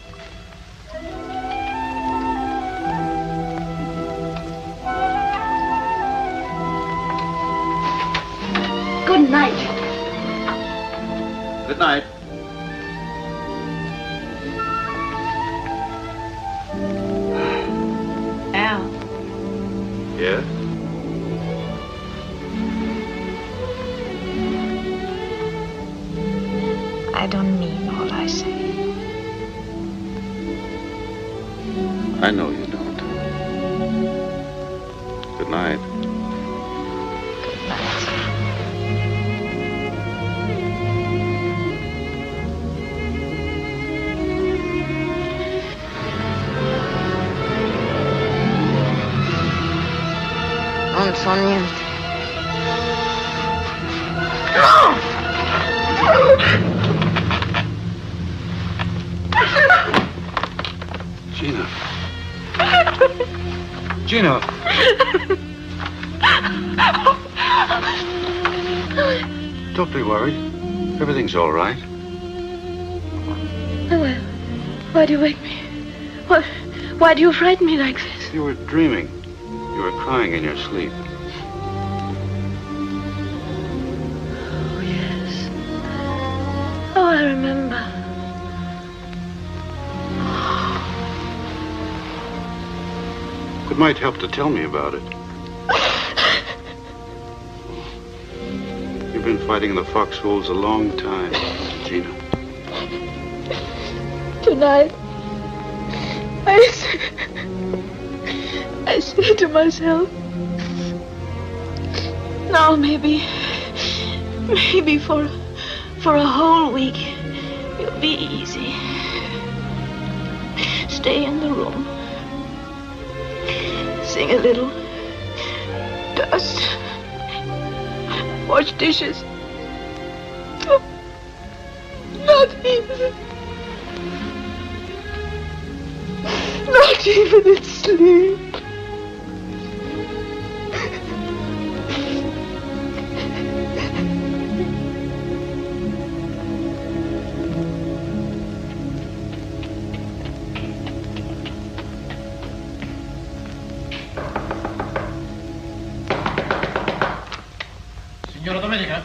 Good night. Good night. Al. Yes? I don't mean all I say. I know you don't. Good night. Good night. Non so niente. Gina. Gina. Don't be worried. Everything's all right. Well, why do you wake me? Why do you frighten me like this? You were dreaming. You were crying in your sleep. Oh, yes. Oh, I remember. It might help to tell me about it. You've been fighting the foxholes a long time, Gina. Tonight, I say to myself, now maybe for a whole week, you'll be easy. Stay in the room. Sing a little. Dust. Wash dishes. Not even in sleep. Signora Domenica?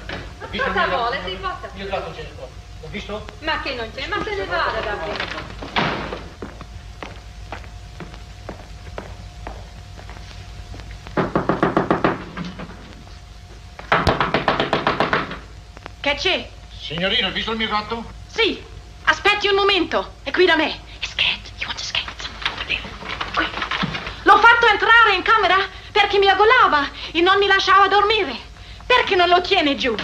Cosa vuole? Sì, cosa? Io tratto cerco. L'ho visto? Ma che non c'è? Ma se ne vada da qui. Che c'è? Signorina, hai visto il mio gatto? Sì, aspetti un momento, è qui da me. Qui. L'ho fatto entrare in camera perché mi aggolava e non mi lasciava dormire. Perché non lo tiene giù?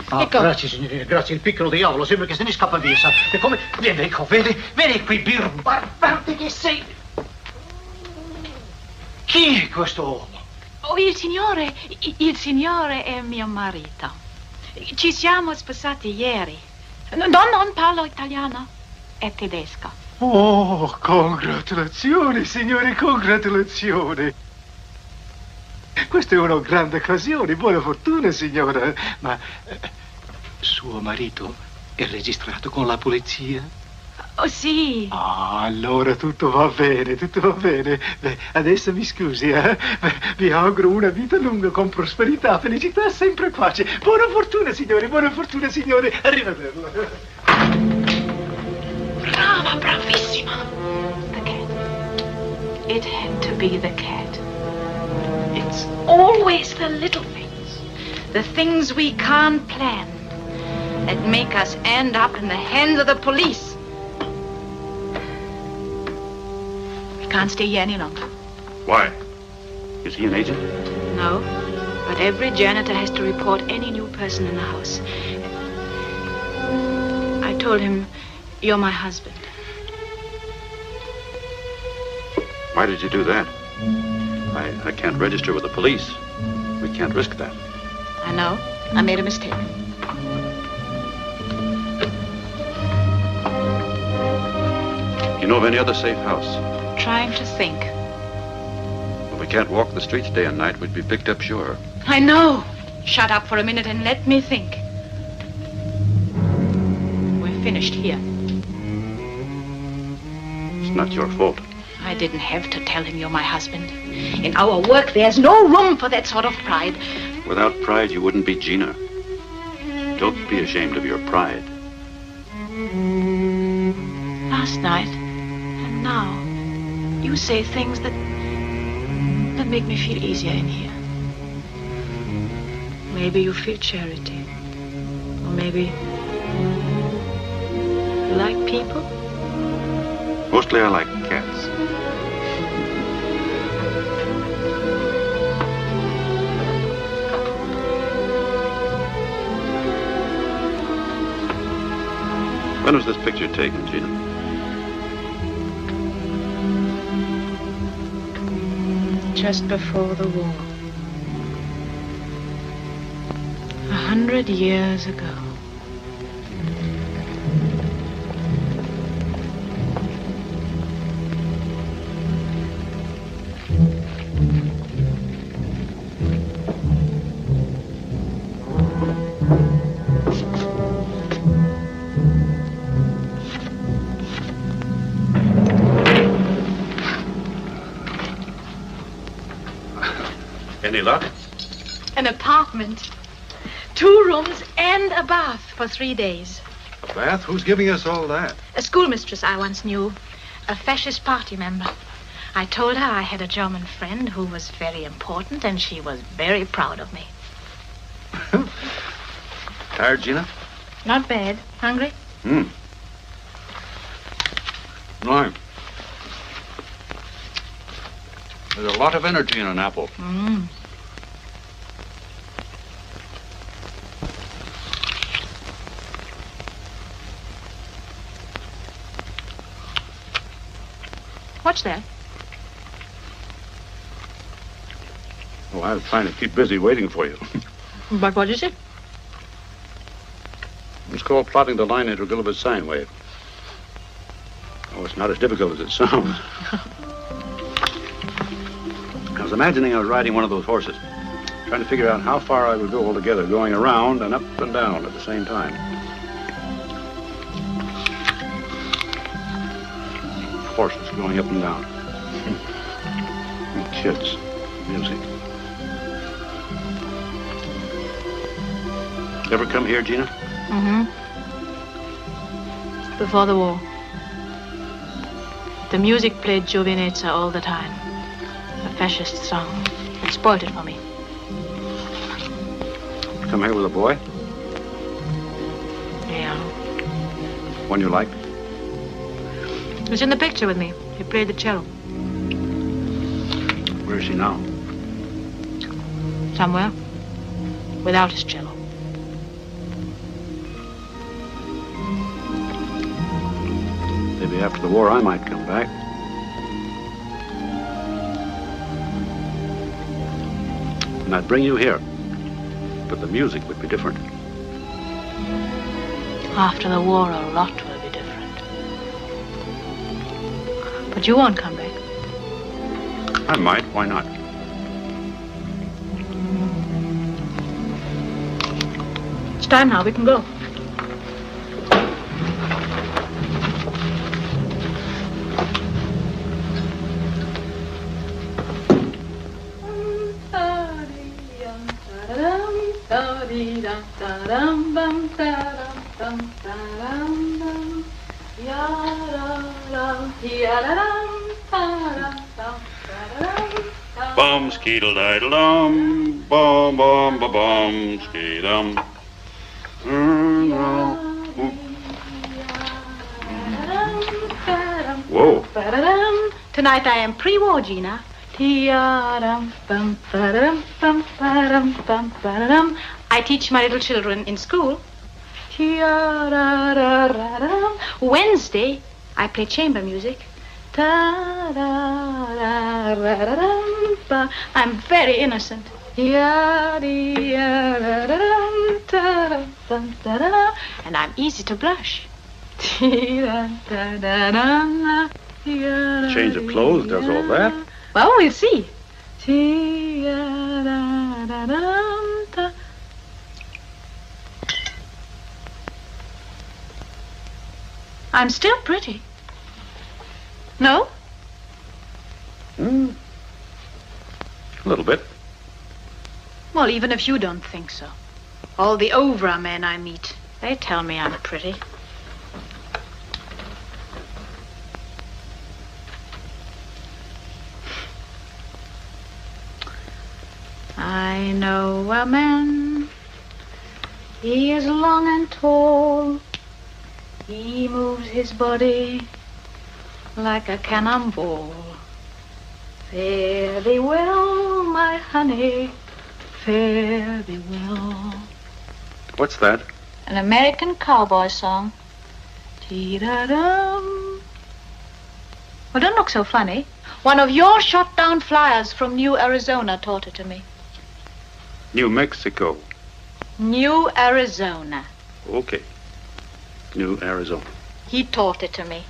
Ecco. Grazie, signorina, grazie. Il piccolo diavolo sembra che se ne scappa via, sa? E come... Vieni, ecco, vedi qui, barbante che sei. Chi è questo uomo? Oh, il signore è mio marito. Ci siamo sposati ieri. Non parlo italiano, è tedesco. Oh, congratulazioni, signore, congratulazioni. Questa è una grande occasione, buona fortuna, signora. Ma suo marito è registrato con la polizia? Oh, sì. Ah, allora tutto va bene, tutto va bene. Beh, adesso mi scusi, Beh, vi auguro una vita lunga con prosperità, felicità e sempre pace. Buona fortuna, signore, arrivederla. Brava, bravissima. The cat. It had to be the cat. It's always the little things we can't plan, that make us end up in the hands of the police. We can't stay here any longer. Why? Is he an agent? No, but every janitor has to report any new person in the house. I told him, you're my husband. Why did you do that? I can't register with the police. We can't risk that. I know. I made a mistake. You know of any other safe house? Trying to think. Well, we can't walk the streets day and night. We'd be picked up sure. I know. Shut up for a minute and let me think. We're finished here. It's not your fault. I didn't have to tell him you're my husband. In our work, there's no room for that sort of pride. Without pride, you wouldn't be Gina. Don't be ashamed of your pride. Last night and now, you say things that make me feel easier in here. Maybe you feel charity. Or maybe you like people. Mostly I like cats. When was this picture taken, Gina? Just before the war. 100 years ago. Any luck? An apartment. 2 rooms and a bath for 3 days. A bath? Who's giving us all that? A schoolmistress I once knew. A fascist party member. I told her I had a German friend who was very important, and she was very proud of me. Tired, Gina? Not bad. Hungry? No. There's a lot of energy in an apple. What's that? Oh, I was trying to keep busy waiting for you. But what is it? It's called plotting the line integral of a sine wave. Oh, it's not as difficult as it sounds. I was imagining I was riding one of those horses, trying to figure out how far I would go altogether, going around and up and down at the same time. Horses going up and down. And kids, music. Ever come here, Gina? Before the war. The music played Giovinezza all the time. A fascist song. It spoiled it for me. Come here with a boy? Yeah. One you liked? He was in the picture with me. He played the cello. Where is he now? Somewhere. Without his cello. Maybe after the war I might come back. And I'd bring you here. But the music would be different. After the war, a lot will be different. But you won't come back. I might. Why not? It's time now. We can go. Bum skeedle diddle dum, bum bum ba bum skeedum. Whoa. Tonight I am pre-war, Gina. I teach my little children in school. Wednesday, I play chamber music. I'm very innocent. And I'm easy to blush. Change of clothes does all that? Well, we'll see. I'm still pretty. No? A little bit. Well, even if you don't think so. All the Ovra men I meet, they tell me I'm pretty. I know a man. He is long and tall. He moves his body like a cannonball. Fare thee well, my honey. Fare thee well. What's that? An American cowboy song. Tee-da-dum. Well, don't look so funny. One of your shot-down flyers from New Arizona taught it to me. New Mexico. New Arizona. Okay. New Arizona. He taught it to me.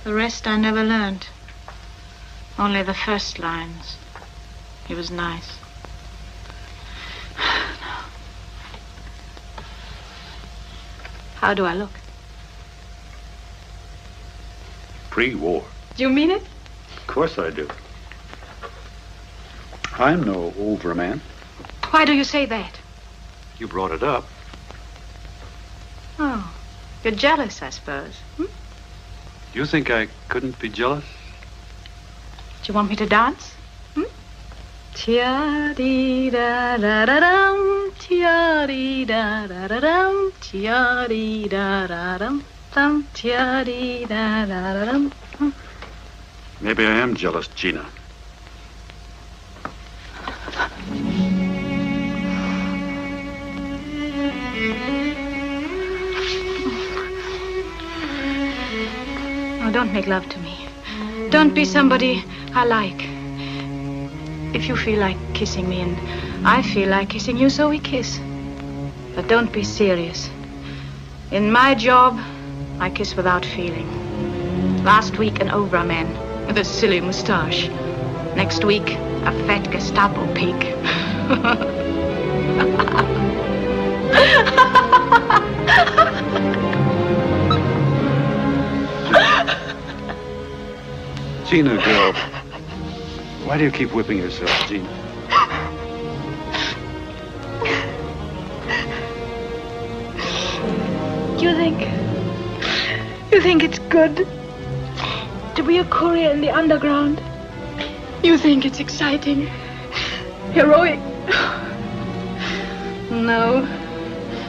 The rest I never learned. Only the first lines. He was nice. How do I look? Pre-war. Do you mean it? Of course I do. I'm no over man. Why do you say that? You brought it up. Oh, you're jealous, I suppose. Hmm? Do you think I couldn't be jealous? Do you want me to dance? Hmm? Tia-dee-da-da-da-dum, tia-dee-da-da-da-dum, tia-dee-da-da-dum, dum, tia-dee-da-da-da-dum. Maybe I am jealous, Gina. Oh, don't make love to me. Don't be somebody I like. If you feel like kissing me and I feel like kissing you, so we kiss. But don't be serious. In my job, I kiss without feeling. Last week, an Obra man with a silly moustache. Next week, a fat Gestapo pig. Gina, girl. Why do you keep whipping yourself, Gina? You think it's good to be a courier in the underground? You think it's exciting, heroic? No.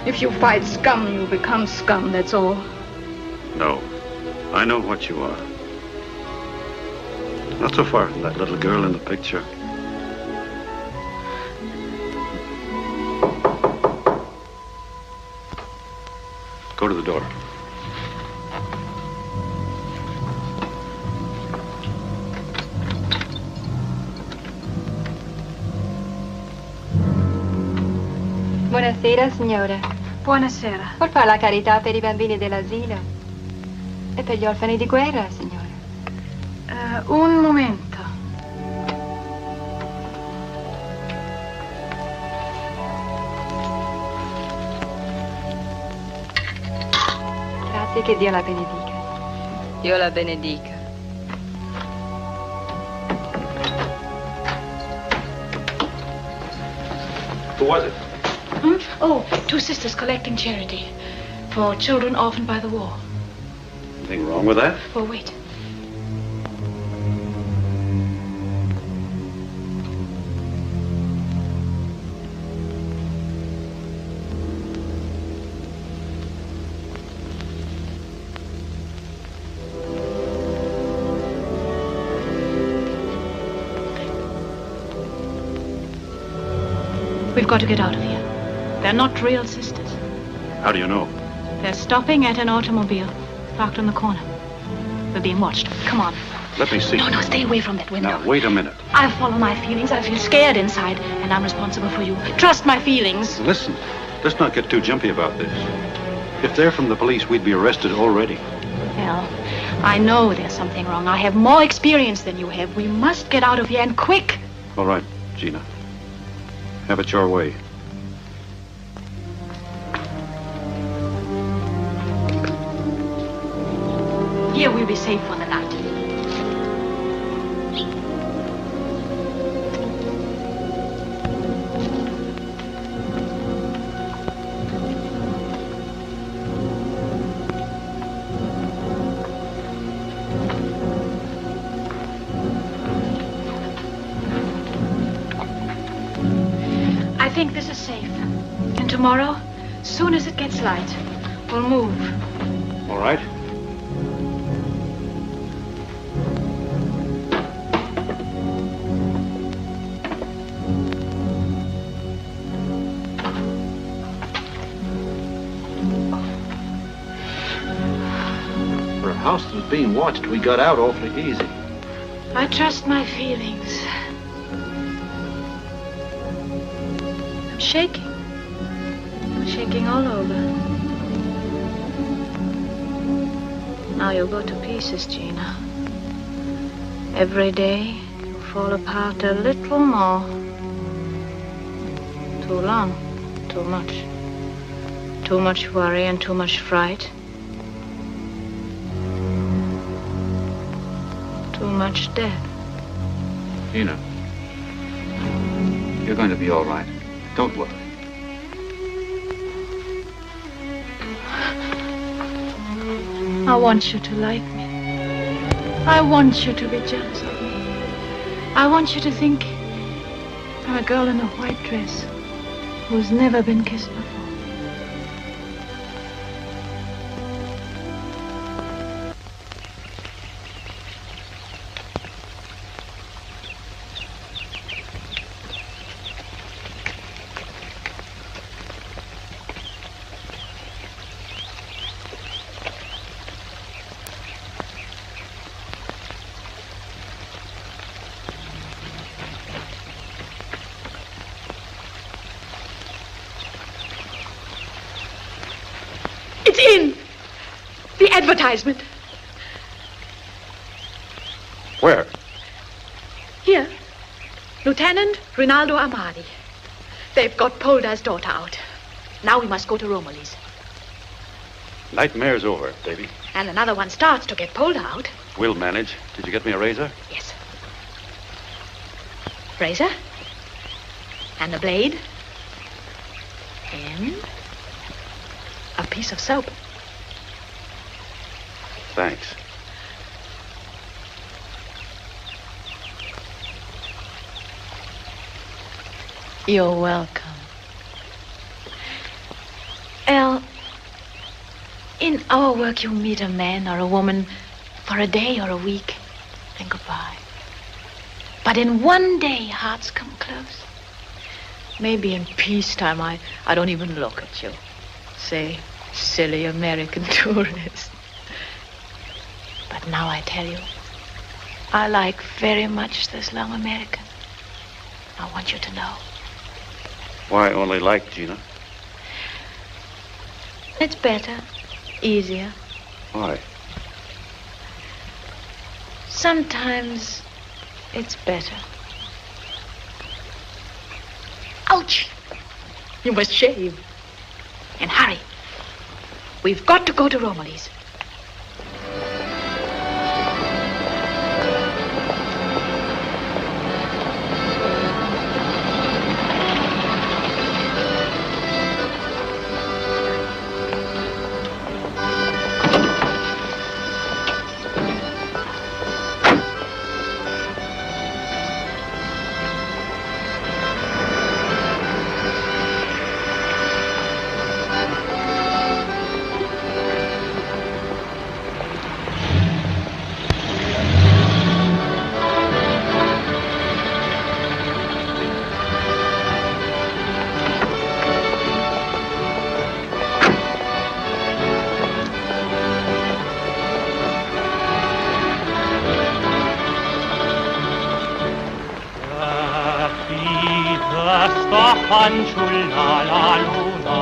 If you fight scum, you become scum, that's all. No. I know what you are. Not so far from that little girl in the picture. Go to the door. Buonasera, signora. Buonasera. Vuol fare la carità per i bambini dell'asilo? E per gli orfani di guerra, signora? Un momento. Grazie, che Dio la benedica. Dio la benedica. Who was it? Hmm? Oh, 2 sisters collecting charity for children orphaned by the war. Anything wrong with that? Oh, wait. We've got to get out of here. They're not real sisters. How do you know? They're stopping at an automobile, parked on the corner. We're being watched. Come on. Let me see. No, stay away from that window. Now, wait a minute. I follow my feelings. I feel scared inside, and I'm responsible for you. Trust my feelings. Listen, let's not get too jumpy about this. If they're from the police, we'd be arrested already. Well, I know there's something wrong. I have more experience than you have. We must get out of here, and quick. All right, Gina. Have it your way. Here we'll be safe for the night. I think this is safe. And tomorrow, soon as it gets light, we'll move. All right. For a house that was being watched, we got out awfully easy. I trust my feelings. I'm shaking. I'm shaking all over. Now you'll go to pieces, Gina. Every day you fall apart a little more. Too long, too much. Too much worry and too much fright. Too much death. Gina. You're going to be all right. Don't worry. I want you to like me. I want you to be jealous of me. I want you to think I'm a girl in a white dress who's never been kissed before. Advertisement. Where? Here. Lieutenant Rinaldo Amadi. They've got Poldar's daughter out. Now we must go to Romilly's. Nightmare's over, baby. And another one starts to get Polder out. We'll manage. Did you get me a razor? Yes. Razor. And a blade. And a piece of soap. Thanks. You're welcome. Elle, in our work you meet a man or a woman for a day or a week, then goodbye. But in one day, hearts come close. Maybe in peacetime I don't even look at you. Say, silly American tourist. But now I tell you, I like very much this long American. I want you to know. Why only like, Gina? It's better, easier. Why? Sometimes it's better. Ouch! You must shave. And hurry. We've got to go to Romilly's. fanciulla la luna,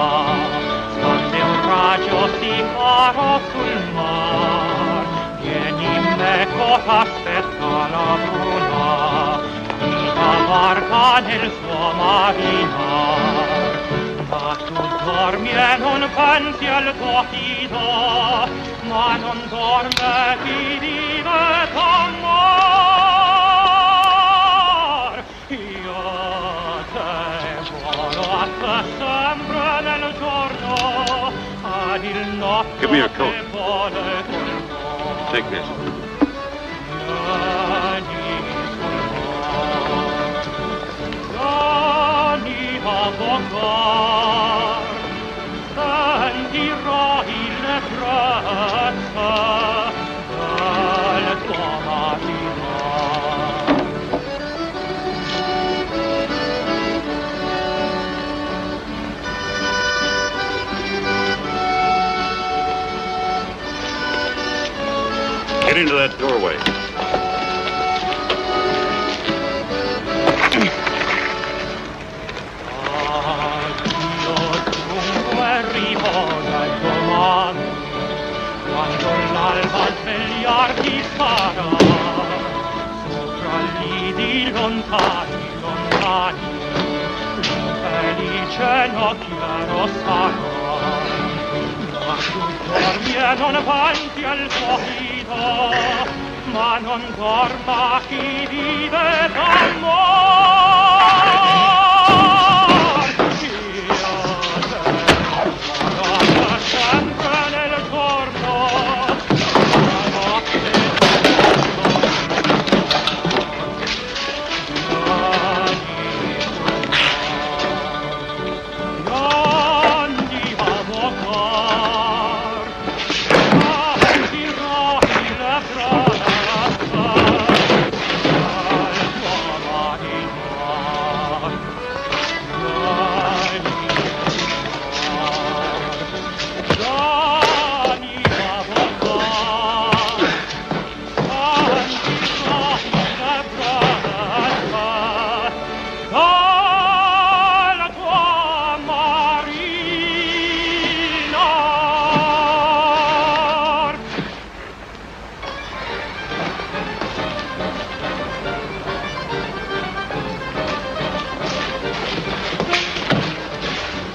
scorse un raggio si farò sul mar. Vieni meco t'aspetta la bruna, di la barca nel suo marinar. Ma tu dormi e non pensi al tuo fido, ma non dorme chi vive t'amor. Sempre nel giorno ad il notte. Give me your coat. Take this. Vieni a vogar, sentirò il prezzo del tuo marito. Get into that doorway. Addio dunque riposa il domani, quando l'alba svegliarti sarà, sopra lidi lontani, lontani, l'infelice nocchiero sarà. Ma tu dormi e non pensi al tuo fido, ma non dorma chi vive d'amor.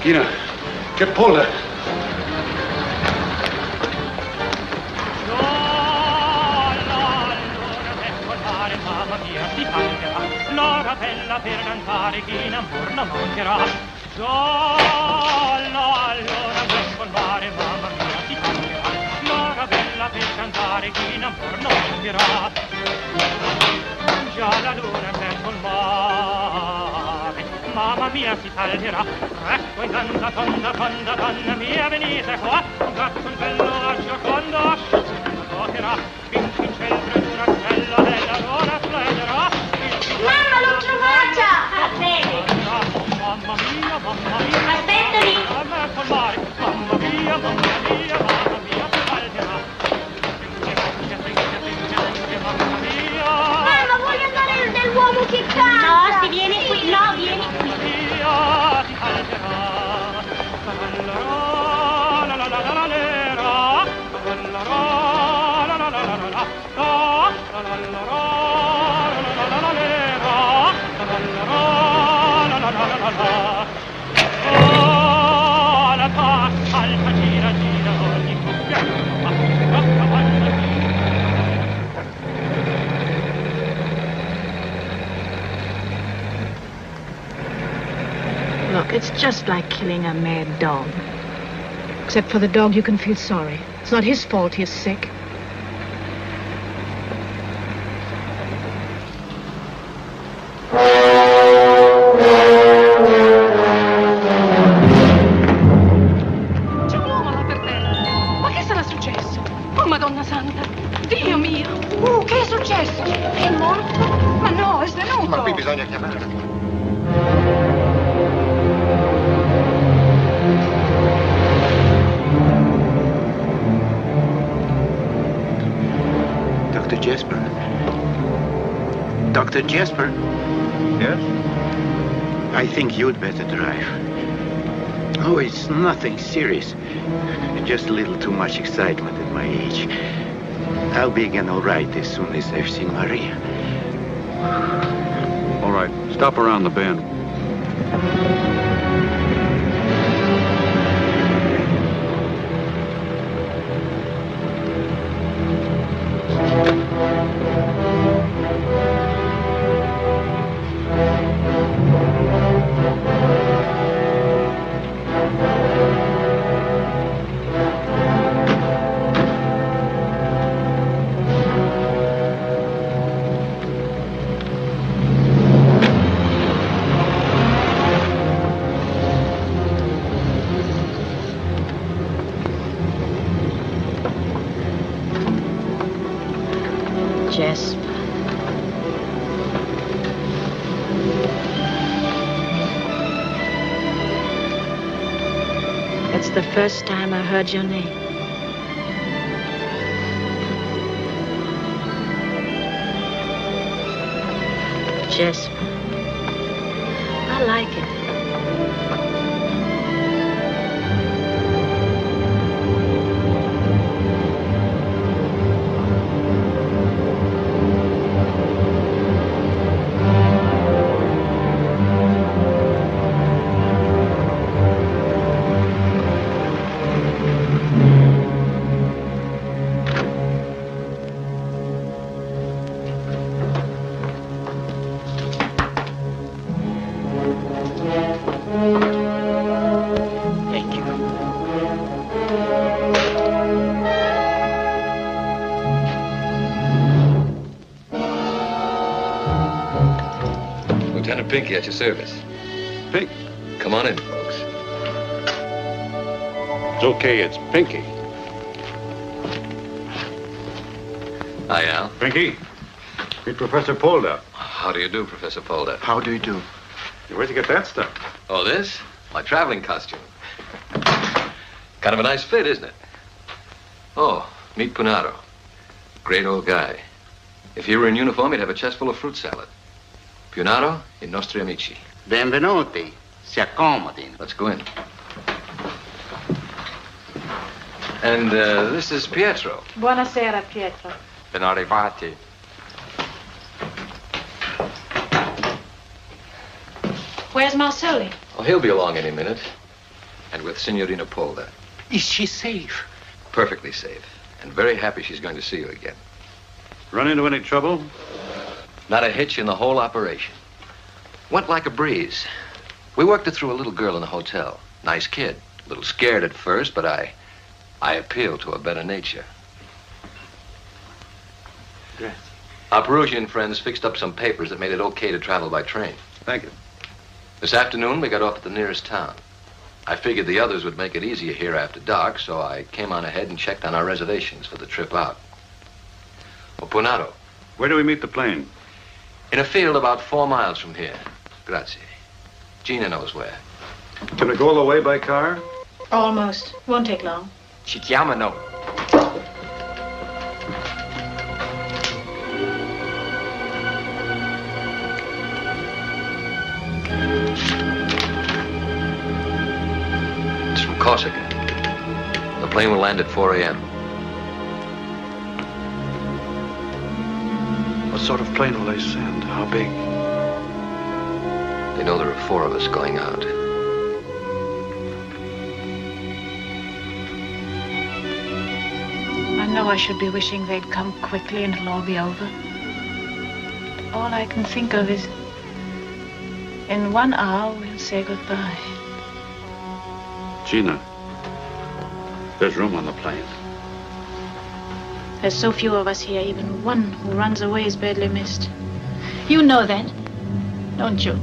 Ina, get Polda. L'ora bella per cantare chi in amor non mancherà. Gialla, allora vuoi colmare, mamma mia, ti canterà. L'ora bella per cantare chi in amor non mancherà. Già la luna per colmare, mamma mia, si salterà. Ecco in donna, donna mia, venite qua. Un gatto un bello a Gioconda, giocherà. Vinci il centro di una stella della luna splenderà. Mamma, l'ho trovata! Ah, bene. Mamma mia, aspettami. Mamma mia, mamma mia, si salterà. Mamma, voglio andare nell'uomo che canta. No, si viene qui. No, vieni qui. Si salterà. La la la la la la la passa alta gira gira ogni cuffia. Look, it's just like killing a mad dog. Except for the dog, you can feel sorry. It's not his fault he's sick. C'è un uomo là per terra. Ma che sarà successo? Oh, Madonna Santa! Dio mio! Che è successo? È morto? Ma no, è svenuto! Ma qui bisogna chiamare. Dr. Jesper? Dr. Jesper? Yes? I think you'd better drive. Oh, it's nothing serious. Just a little too much excitement at my age. I'll be again all right as soon as I've seen Maria. All right, stop around the bend. Jesper. It's the first time I heard your name. Jesper. I like it. Lieutenant Pinky at your service. Pink? Come on in, folks. It's okay, it's Pinky. Hi, Al. Pinky, meet Professor Polda. How do you do, Professor Polda? How do you do? Where'd you get that stuff? Oh, this? My traveling costume. Kind of a nice fit, isn't it? Oh, meet Punaro. Great old guy. If he were in uniform, he'd have a chest full of fruit salad. Punaro, I nostri amici. Benvenuti. Si accomodi. Let's go in. And this is Pietro. Buonasera, Pietro. Ben arrivati. Where's Marsoli? Oh, he'll be along any minute. And with Signorina Polda. Is she safe? Perfectly safe. And very happy she's going to see you again. Run into any trouble? Not a hitch in the whole operation. Went like a breeze. We worked it through a little girl in the hotel. Nice kid. A little scared at first, but I appealed to her better nature. Grazie. Our Peruvian friends fixed up some papers that made it okay to travel by train. Thank you. This afternoon, we got off at the nearest town. I figured the others would make it easier here after dark, so I came on ahead and checked on our reservations for the trip out. Opunado. Where do we meet the plane? In a field about 4 miles from here. Grazie. Gina knows where. Can we go all the way by car? Almost. Won't take long. Ci chiamano. It's from Corsica. The plane will land at 4 a.m. What sort of plane will they send? How big? They know there are 4 of us going out. I know I should be wishing they'd come quickly and it'll all be over. But all I can think of is, in 1 hour, we'll say goodbye. Gina, there's room on the plane. There's so few of us here, even one who runs away is badly missed. You know that, don't you?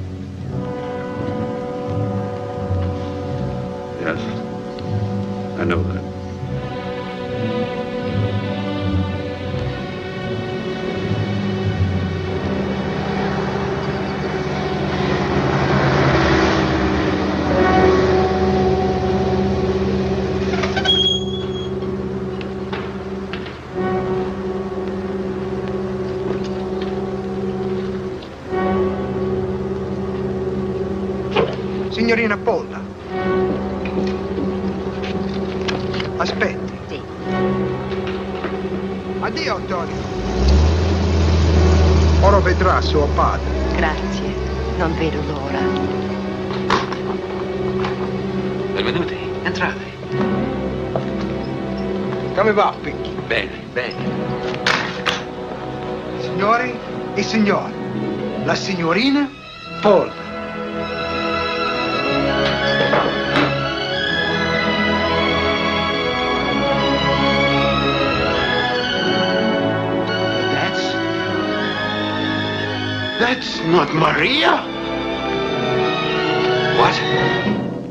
Yes, I know that. Signorina Polda. Aspetti. Sì. Addio, Antonio. Ora vedrà suo padre. Grazie. Non vedo l'ora. Benvenuti. Entrate. Come va, Picchi? Bene, bene. Signori e signori, la signorina Polda. That's not Maria. What?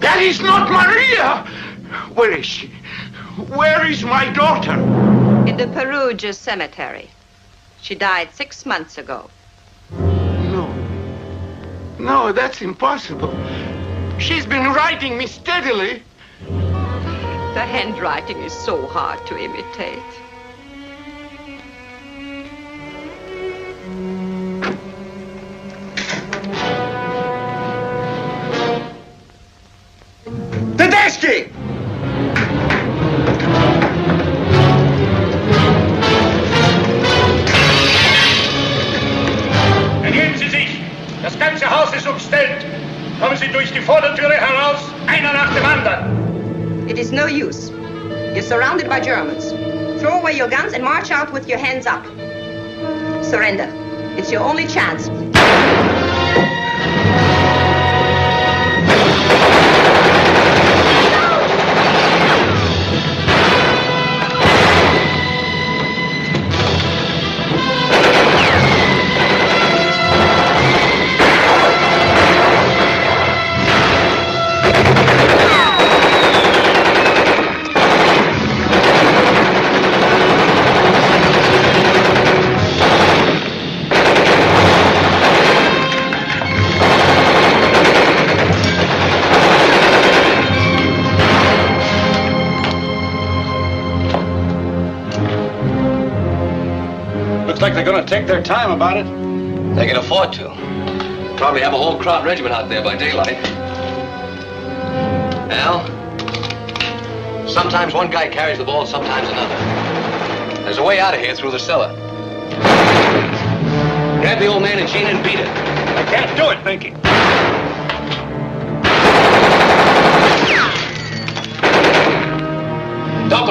That is not Maria. Where is she? Where is my daughter? In the Perugia cemetery. She died 6 months ago. No, that's impossible. She's been writing me steadily. The handwriting is so hard to imitate. Tedeschi! Erheben Sie sich! Das ganze Haus ist umstellt! Kommen Sie durch die Vordertüre heraus, einer nach dem anderen! It is no use. You're surrounded by Germans. Throw away your guns and march out with your hands up. Surrender. It's your only chance. Looks like they're gonna take their time about it. They can afford to. Probably have a whole crowd regiment out there by daylight. Al, sometimes one guy carries the ball, sometimes another. There's a way out of here through the cellar. Grab the old man and Gina and beat it. I can't do it, Pinky.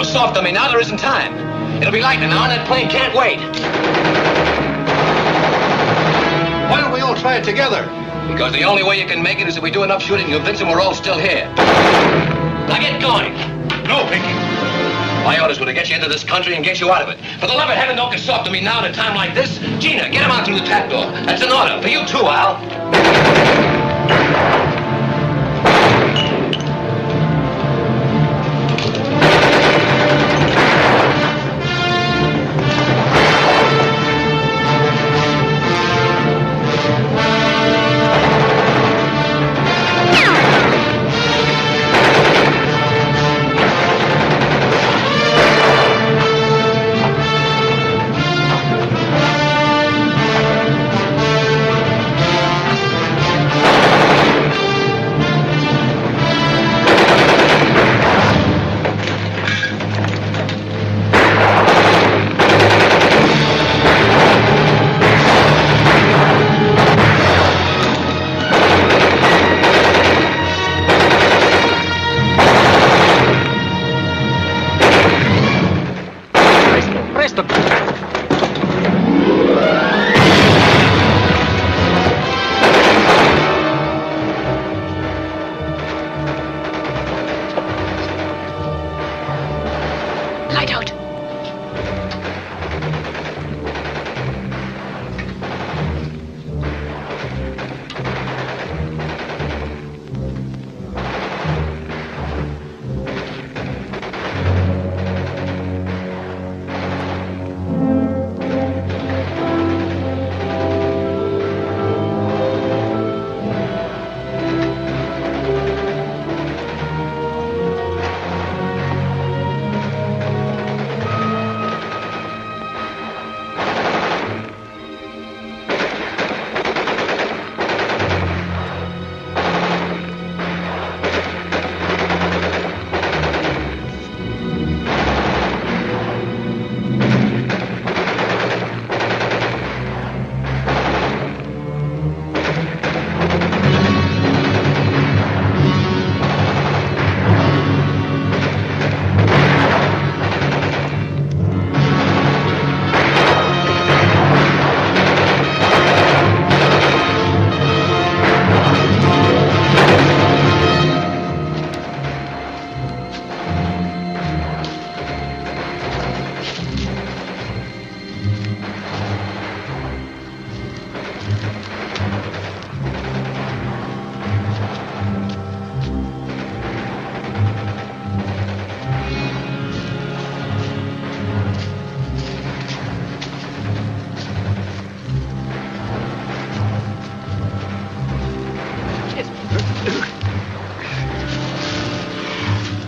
soft on me now. There isn't time. It'll be light now, and that plane can't wait. Why don't we all try it together? Because the only way you can make it is if we do enough shooting to convince them we're all still here. Now get going. No, Pinky. My orders were to get you into this country and get you out of it. For the love of heaven, don't get soft to me now at a time like this. Gina, get him out through the trap door. That's an order. For you too, Al.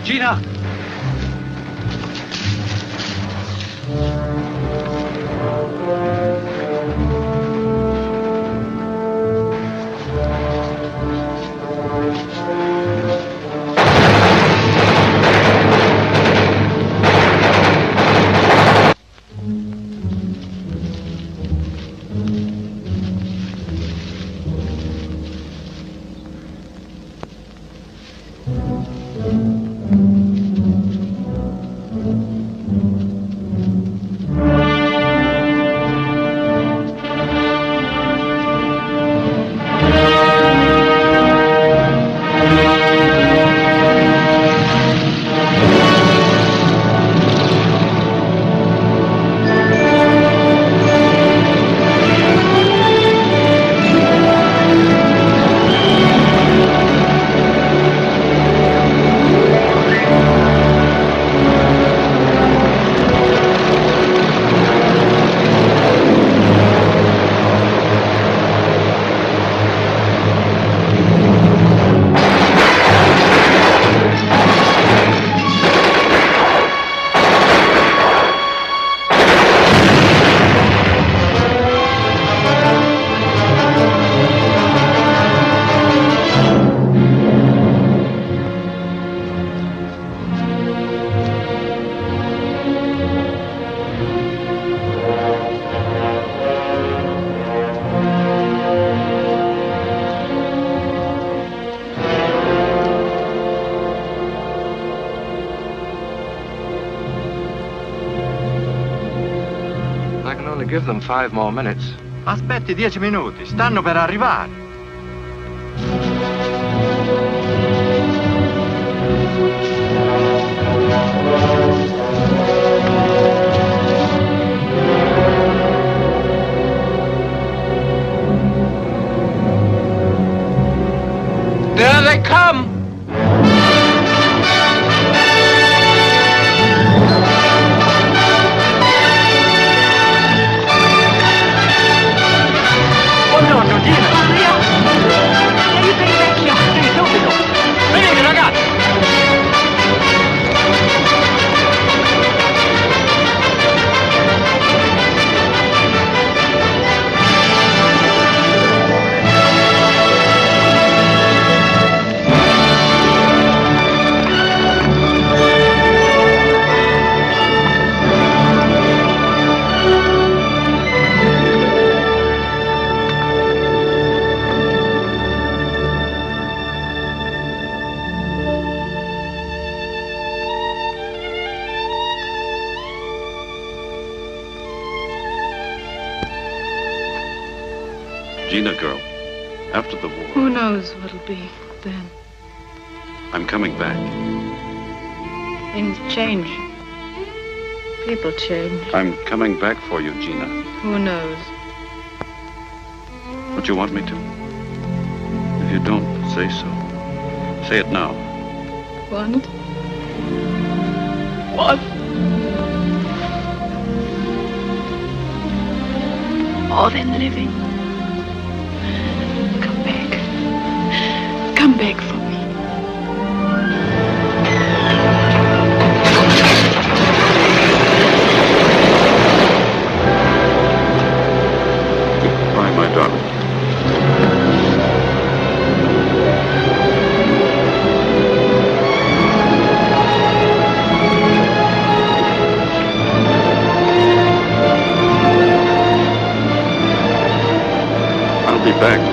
Gina! only give them 5 more minutes. Aspetti 10 minuti, stanno per arrivare. There they come! Buongiorno, Gina! Aiutami vecchio! Sì, subito! Venite, ragazzi! Gina, girl, after the war, Who knows what'll be then? I'm coming back. Things change. People change. I'm coming back for you, Gina. Who knows? Don't you want me to? If you don't, say so. Say it now. Want? What? More than living. Come back. Come back for me. Goodbye, my darling. I'll be back.